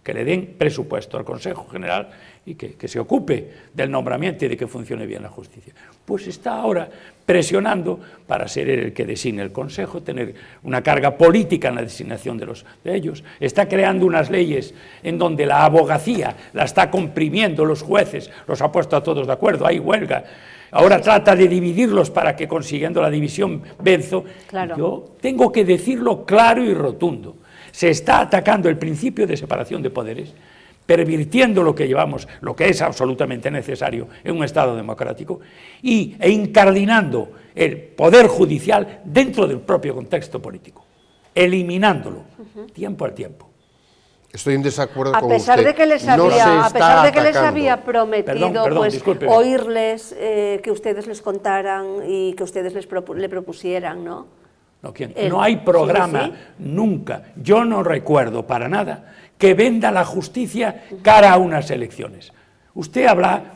Que le den presupuesto al Consejo General y que se ocupe del nombramiento y de que funcione bien la justicia. Pues está ahora presionando para ser el que designe el Consejo, tener una carga política en la designación de ellos. Está creando unas leyes en donde la abogacía la está comprimiendo, los jueces los ha puesto a todos de acuerdo, hay huelga. Ahora trata de dividirlos para que, consiguiendo la división, venzo. Claro. Yo tengo que decirlo claro y rotundo. Se está atacando el principio de separación de poderes, pervirtiendo lo que llevamos, lo que es absolutamente necesario en un Estado democrático, e incardinando el poder judicial dentro del propio contexto político, eliminándolo, tiempo al tiempo. Estoy en desacuerdo con usted. A pesar de que les había prometido oírles, que ustedes les contaran y que ustedes le propusieran, ¿no? No hay programa nunca, yo no recuerdo para nada, que venda la justicia cara a unas elecciones. Usted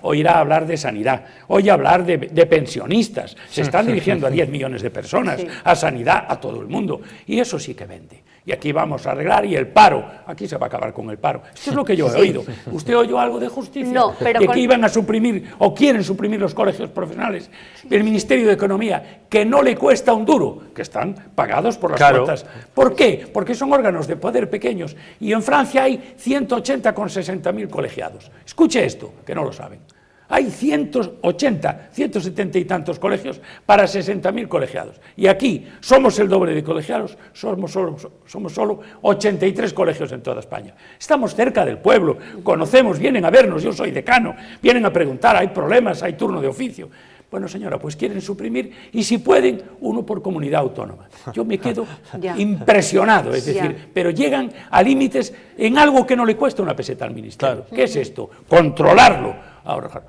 oirá hablar de sanidad, oye hablar de pensionistas, se están dirigiendo a 10 millones de personas, a sanidad, a todo el mundo, y eso sí que vende. Y aquí vamos a arreglar, y el paro, aquí se va a acabar con el paro. Esto es lo que yo he oído. ¿Usted oyó algo de justicia? No, pero que iban a suprimir, o quieren suprimir los colegios profesionales, el Ministerio de Economía, que no le cuesta un duro, que están pagados por las cuotas. ¿Por qué? Porque son órganos de poder pequeños, y en Francia hay 180 con 60.000 colegiados. Escuche esto, que no lo saben. Hay 180, 170 y tantos colegios para 60.000 colegiados. Y aquí somos el doble de colegiados, somos solo 83 colegios en toda España. Estamos cerca del pueblo, conocemos, vienen a vernos, yo soy decano, vienen a preguntar, hay problemas, hay turno de oficio. Bueno, señora, pues quieren suprimir, y si pueden, uno por comunidad autónoma. Yo me quedo impresionado, es decir, pero llegan a límites en algo que no le cuesta una peseta al ministerio. ¿Qué es esto? Controlarlo. Ahora,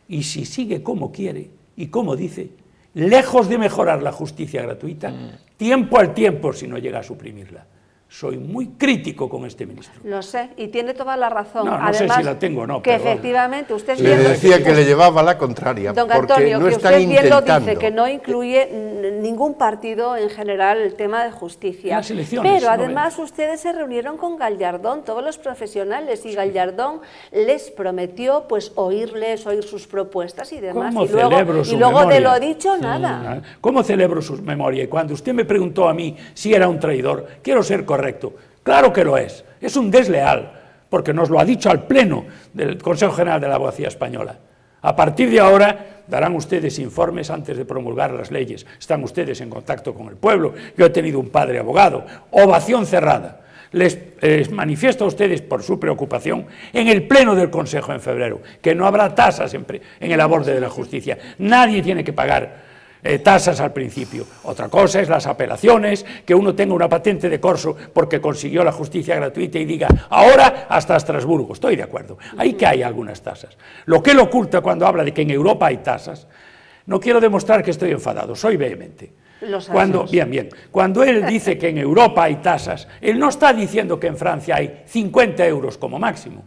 y si sigue como quiere y como dice, lejos de mejorar la justicia gratuita, tiempo al tiempo si no llega a suprimirla. Soy muy crítico con este ministro. Lo sé, y tiene toda la razón. No, además, sé si la tengo o no. Que efectivamente usted le decía que le llevaba la contraria, don porque Antonio, no que están usted bien intentando. lo dice, que no incluye ningún partido en general el tema de justicia. Las elecciones, pero además ustedes se reunieron con Gallardón, todos los profesionales, y Gallardón les prometió pues oír sus propuestas y demás. ¿Cómo y luego de lo dicho, nada. ¿Cómo celebro su memoria? Y cuando usted me preguntó a mí si era un traidor, quiero ser correcto. Claro que lo es un desleal, porque nos lo ha dicho al Pleno del Consejo General de la Abogacía Española. A partir de ahora darán ustedes informes antes de promulgar las leyes, están ustedes en contacto con el pueblo, yo he tenido un padre abogado, ovación cerrada. Les manifiesto a ustedes por su preocupación en el Pleno del Consejo en febrero, que no habrá tasas en el aborde de la justicia, nadie tiene que pagar tasas al principio. Otra cosa es las apelaciones, que uno tenga una patente de corso porque consiguió la justicia gratuita y diga, ahora hasta Estrasburgo. Estoy de acuerdo, ahí que hay algunas tasas. Lo que él oculta cuando habla de que en Europa hay tasas, no quiero demostrar que estoy enfadado, soy vehemente. Cuando él dice que en Europa hay tasas, él no está diciendo que en Francia hay 50 euros como máximo.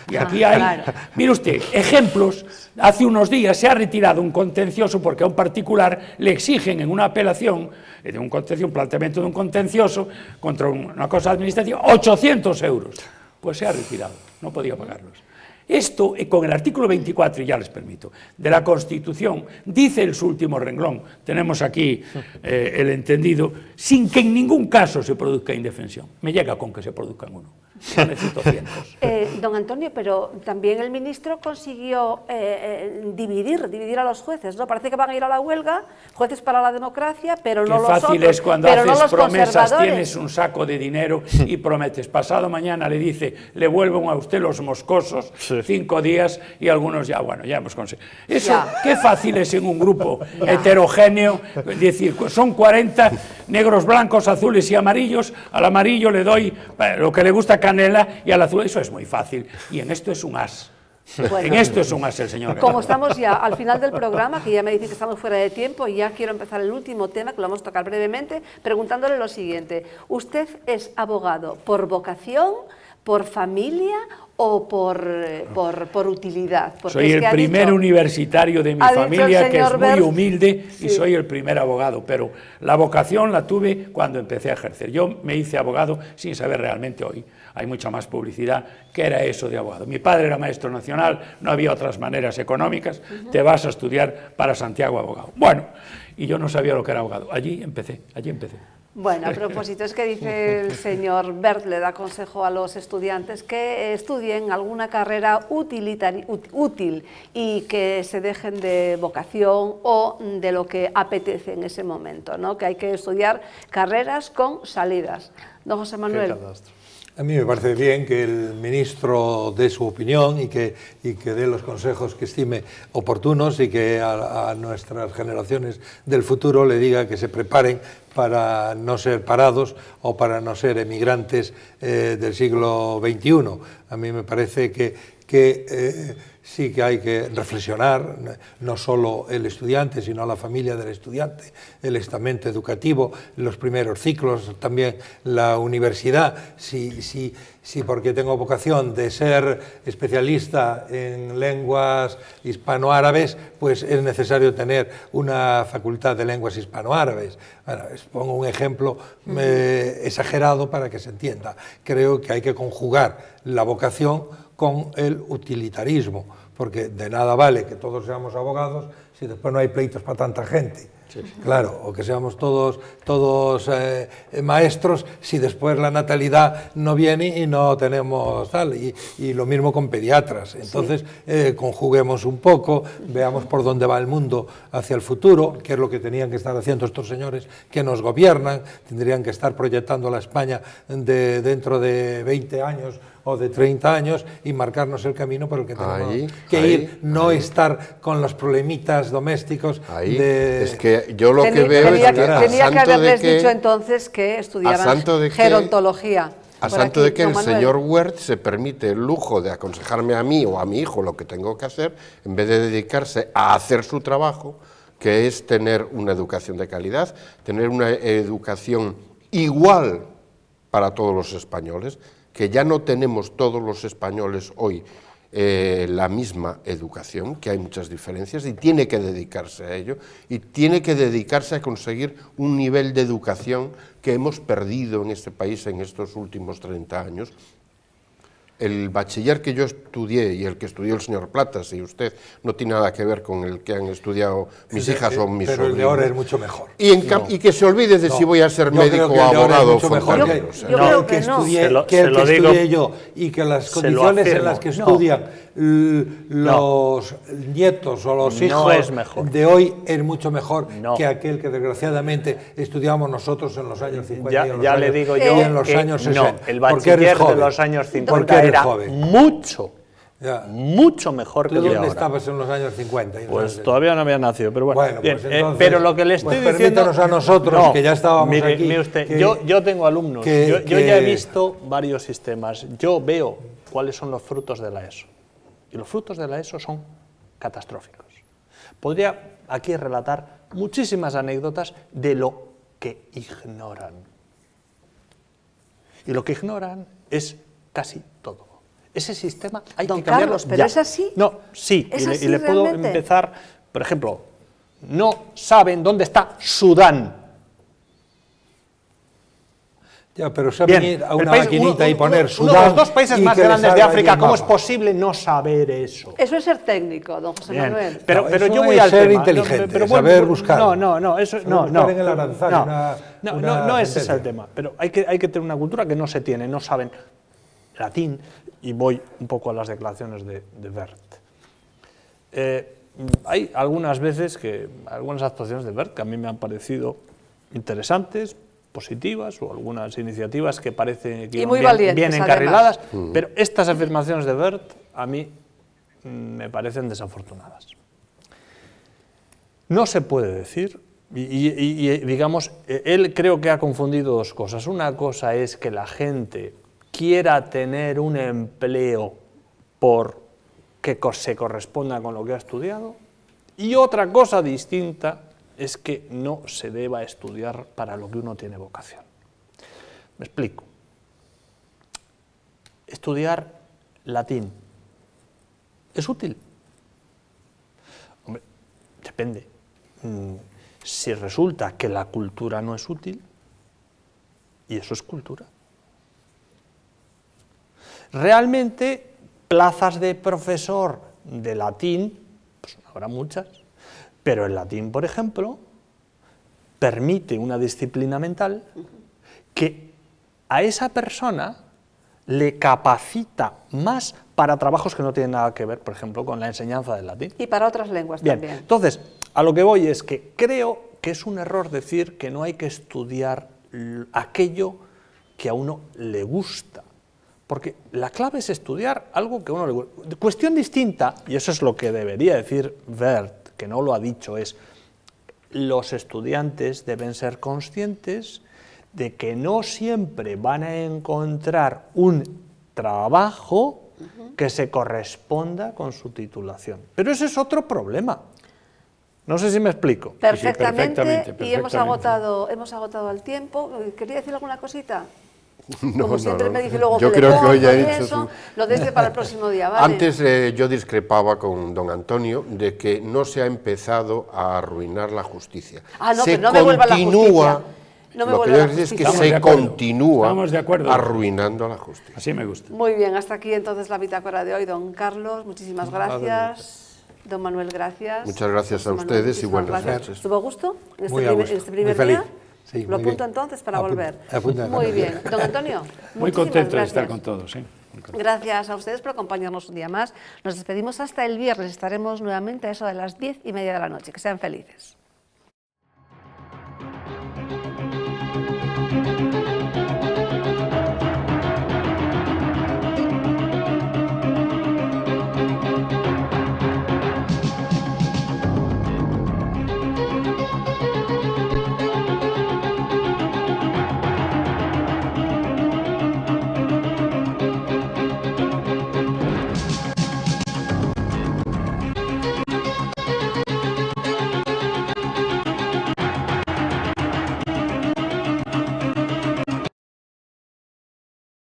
Y aquí hay, mire usted, ejemplos. Hace unos días se ha retirado un contencioso porque a un particular le exigen en una apelación, un planteamiento de un contencioso contra una cosa administrativa, 800 euros. Pues se ha retirado, no podía pagarlos. Esto, con el artículo 24, y ya les permito, de la Constitución, dice en su último renglón, tenemos aquí el entendido, sin que en ningún caso se produzca indefensión. Me llega con que se produzca en uno. Yo necesito cientos. Don Antonio, pero también el ministro consiguió dividir a los jueces, ¿no? Parece que van a ir a la huelga, jueces para la democracia, pero no los otros. Qué fácil es cuando haces promesas, conservadores. tienes un saco de dinero y prometes. Pasado mañana le dice, le vuelven a usted los moscosos, 5 días y algunos ya, bueno, ya hemos conseguido. Eso, qué fácil es en un grupo heterogéneo, decir, son 40 negros, blancos, azules y amarillos, al amarillo le doy lo que le gusta canela y al azul, eso es muy fácil. Y en esto es un as. Bueno, en esto es un as el señor. Como estamos ya al final del programa, que ya me dice que estamos fuera de tiempo, y ya quiero empezar el último tema, que lo vamos a tocar brevemente, preguntándole lo siguiente. ¿Usted es abogado por vocación, por familia o por utilidad? Porque soy el primer universitario de mi familia, que es muy humilde, y soy el primer abogado, pero la vocación la tuve cuando empecé a ejercer. Yo me hice abogado sin saber realmente, hoy hay mucha más publicidad, qué era eso de abogado. Mi padre era maestro nacional, no había otras maneras económicas, te vas a estudiar para Santiago abogado. Bueno, y yo no sabía lo que era abogado, allí empecé. Bueno, a propósito, es que dice el señor Wert, le da consejo a los estudiantes que estudien alguna carrera útil y que se dejen de vocación o de lo que apetece en ese momento, ¿no? Que hay que estudiar carreras con salidas. Don José Manuel. A mí me parece bien que el ministro dé su opinión y que dé los consejos que estime oportunos, y que a nuestras generaciones del futuro le diga que se preparen para no ser parados o para no ser emigrantes del siglo XXI. A mí me parece que sí que hay que reflexionar, no solo el estudiante, sino la familia del estudiante, el estamento educativo, los primeros ciclos, también la universidad. Si porque tengo vocación de ser especialista en lenguas hispanoárabes, pues es necesario tener una facultad de lenguas hispanoárabes. Bueno, pongo un ejemplo exagerado para que se entienda. Creo que hay que conjugar la vocación con el utilitarismo, porque de nada vale que todos seamos abogados si después no hay pleitos para tanta gente. Claro, o que seamos todos maestros si después la natalidad no viene y no tenemos tal, y lo mismo con pediatras. Entonces, conjuguemos un poco, veamos por dónde va el mundo hacia el futuro, qué es lo que tenían que estar haciendo estos señores que nos gobiernan. Tendrían que estar proyectando la España de dentro de 20 años o de 30 años y marcarnos el camino por el que tenemos que ir, no estar con los problemitas domésticos. Es que yo lo que veo es que tenía que haberles dicho entonces que estudiaban gerontología. A santo de que el señor Wert se permite el lujo de aconsejarme a mí o a mi hijo lo que tengo que hacer, en vez de dedicarse a hacer su trabajo, que es tener una educación de calidad, tener una educación igual para todos los españoles, que ya no tenemos todos los españoles hoy la misma educación, que hay muchas diferencias, y tiene que dedicarse a ello, y tiene que dedicarse a conseguir un nivel de educación que hemos perdido en este país en estos últimos 30 años. El bachiller que yo estudié y el que estudió el señor Platas y usted no tiene nada que ver con el que han estudiado mis hijas o mis sobrinos. Pero el de ahora es mucho mejor. Y que se olvide de si voy a ser médico o abogado o fontanero. Yo creo que estudié yo, y que las condiciones en las que estudian los nietos o los hijos de hoy es mucho mejor que aquel que desgraciadamente estudiamos nosotros en los años 50 y en los años 60. El bachiller de los años 50 era mucho mejor que el de ahora. ¿Dónde estabas en los años 50? Pues todavía no había nacido, pero bueno. Bien, pues entonces, pero lo que le estoy diciendo... Permítanos a nosotros, que ya estábamos aquí... Mire usted, yo tengo alumnos, yo ya he visto varios sistemas, yo veo cuáles son los frutos de la ESO. Y los frutos de la ESO son catastróficos. Podría aquí relatar muchísimas anécdotas de lo que ignoran. Y lo que ignoran es casi todo. Ese sistema hay que cambiarlo. Carlos, ¿pero es así? No, sí, y le puedo empezar, por ejemplo, no saben dónde está Sudán. Ya, pero se Bien, venir a el una país- maquinita y poner uno Sudán de los dos países y más que le grandes de salga África, ahí el ¿cómo es mapa. posible no saber eso? Eso es ser técnico, don José Bien, Manuel. pero eso yo voy es al ser tema. inteligente, bueno, saber buscar. Eso, Saber no, buscar en el Aranzadi no ese es sentencia. el tema. Pero hay que tener una cultura que no se tiene, no saben latín, y voy un poco a las declaraciones de Wert. Hay algunas veces algunas actuaciones de Wert que a mí me han parecido interesantes, positivas, o algunas iniciativas que parecen que Y muy iban valientes, bien además. encarriladas, pero estas afirmaciones de Wert a mí me parecen desafortunadas. No se puede decir, y digamos, él creo que ha confundido dos cosas. Una cosa es que la gente quiera tener un empleo que se corresponda con lo que ha estudiado, y otra cosa distinta es que no se deba estudiar para lo que uno tiene vocación. Me explico. Estudiar latín, ¿es útil? Hombre, depende. Si resulta que la cultura no es útil, y eso es cultura. Realmente, plazas de profesor de latín, pues habrá muchas, pero el latín, por ejemplo, permite una disciplina mental que a esa persona le capacita más para trabajos que no tienen nada que ver, por ejemplo, con la enseñanza del latín. Y para otras lenguas Bien, también. entonces, a lo que voy es que creo que es un error decir que no hay que estudiar aquello que a uno le gusta. Porque la clave es estudiar algo que a uno le gusta. Cuestión distinta, y eso es lo que debería decir Wert, que no lo ha dicho, es los estudiantes deben ser conscientes de que no siempre van a encontrar un trabajo que se corresponda con su titulación. Pero ese es otro problema. No sé si me explico. Perfectamente, y hemos agotado el tiempo. ¿Quería decir alguna cosita? Como siempre me dice luego yo que creo le que hoy pongo ha y hecho eso, lo deje para el próximo día, ¿vale? Antes yo discrepaba con don Antonio de que no se ha empezado a arruinar la justicia. Ah, no, se pero no me vuelva la justicia. No me lo que vuelva yo la decía es que justicia. se continúa arruinando la justicia. Así me gusta. Muy bien, hasta aquí entonces la bitácora de hoy, don Carlos, muchísimas gracias. Don Manuel, gracias. Muchas gracias a José Manuel, ustedes y muchísimas buenas gracias. noches. ¿Tuvo gusto en Muy a gusto, este primer muy feliz. día? Sí, Lo muy apunto bien. entonces para volver. Apunta. Muy bien. Don Antonio, Muy muchísimas contento de gracias. estar con todos. ¿Sí? Gracias a ustedes por acompañarnos un día más. Nos despedimos hasta el viernes. Estaremos nuevamente a eso de las 10:30 de la noche. Que sean felices.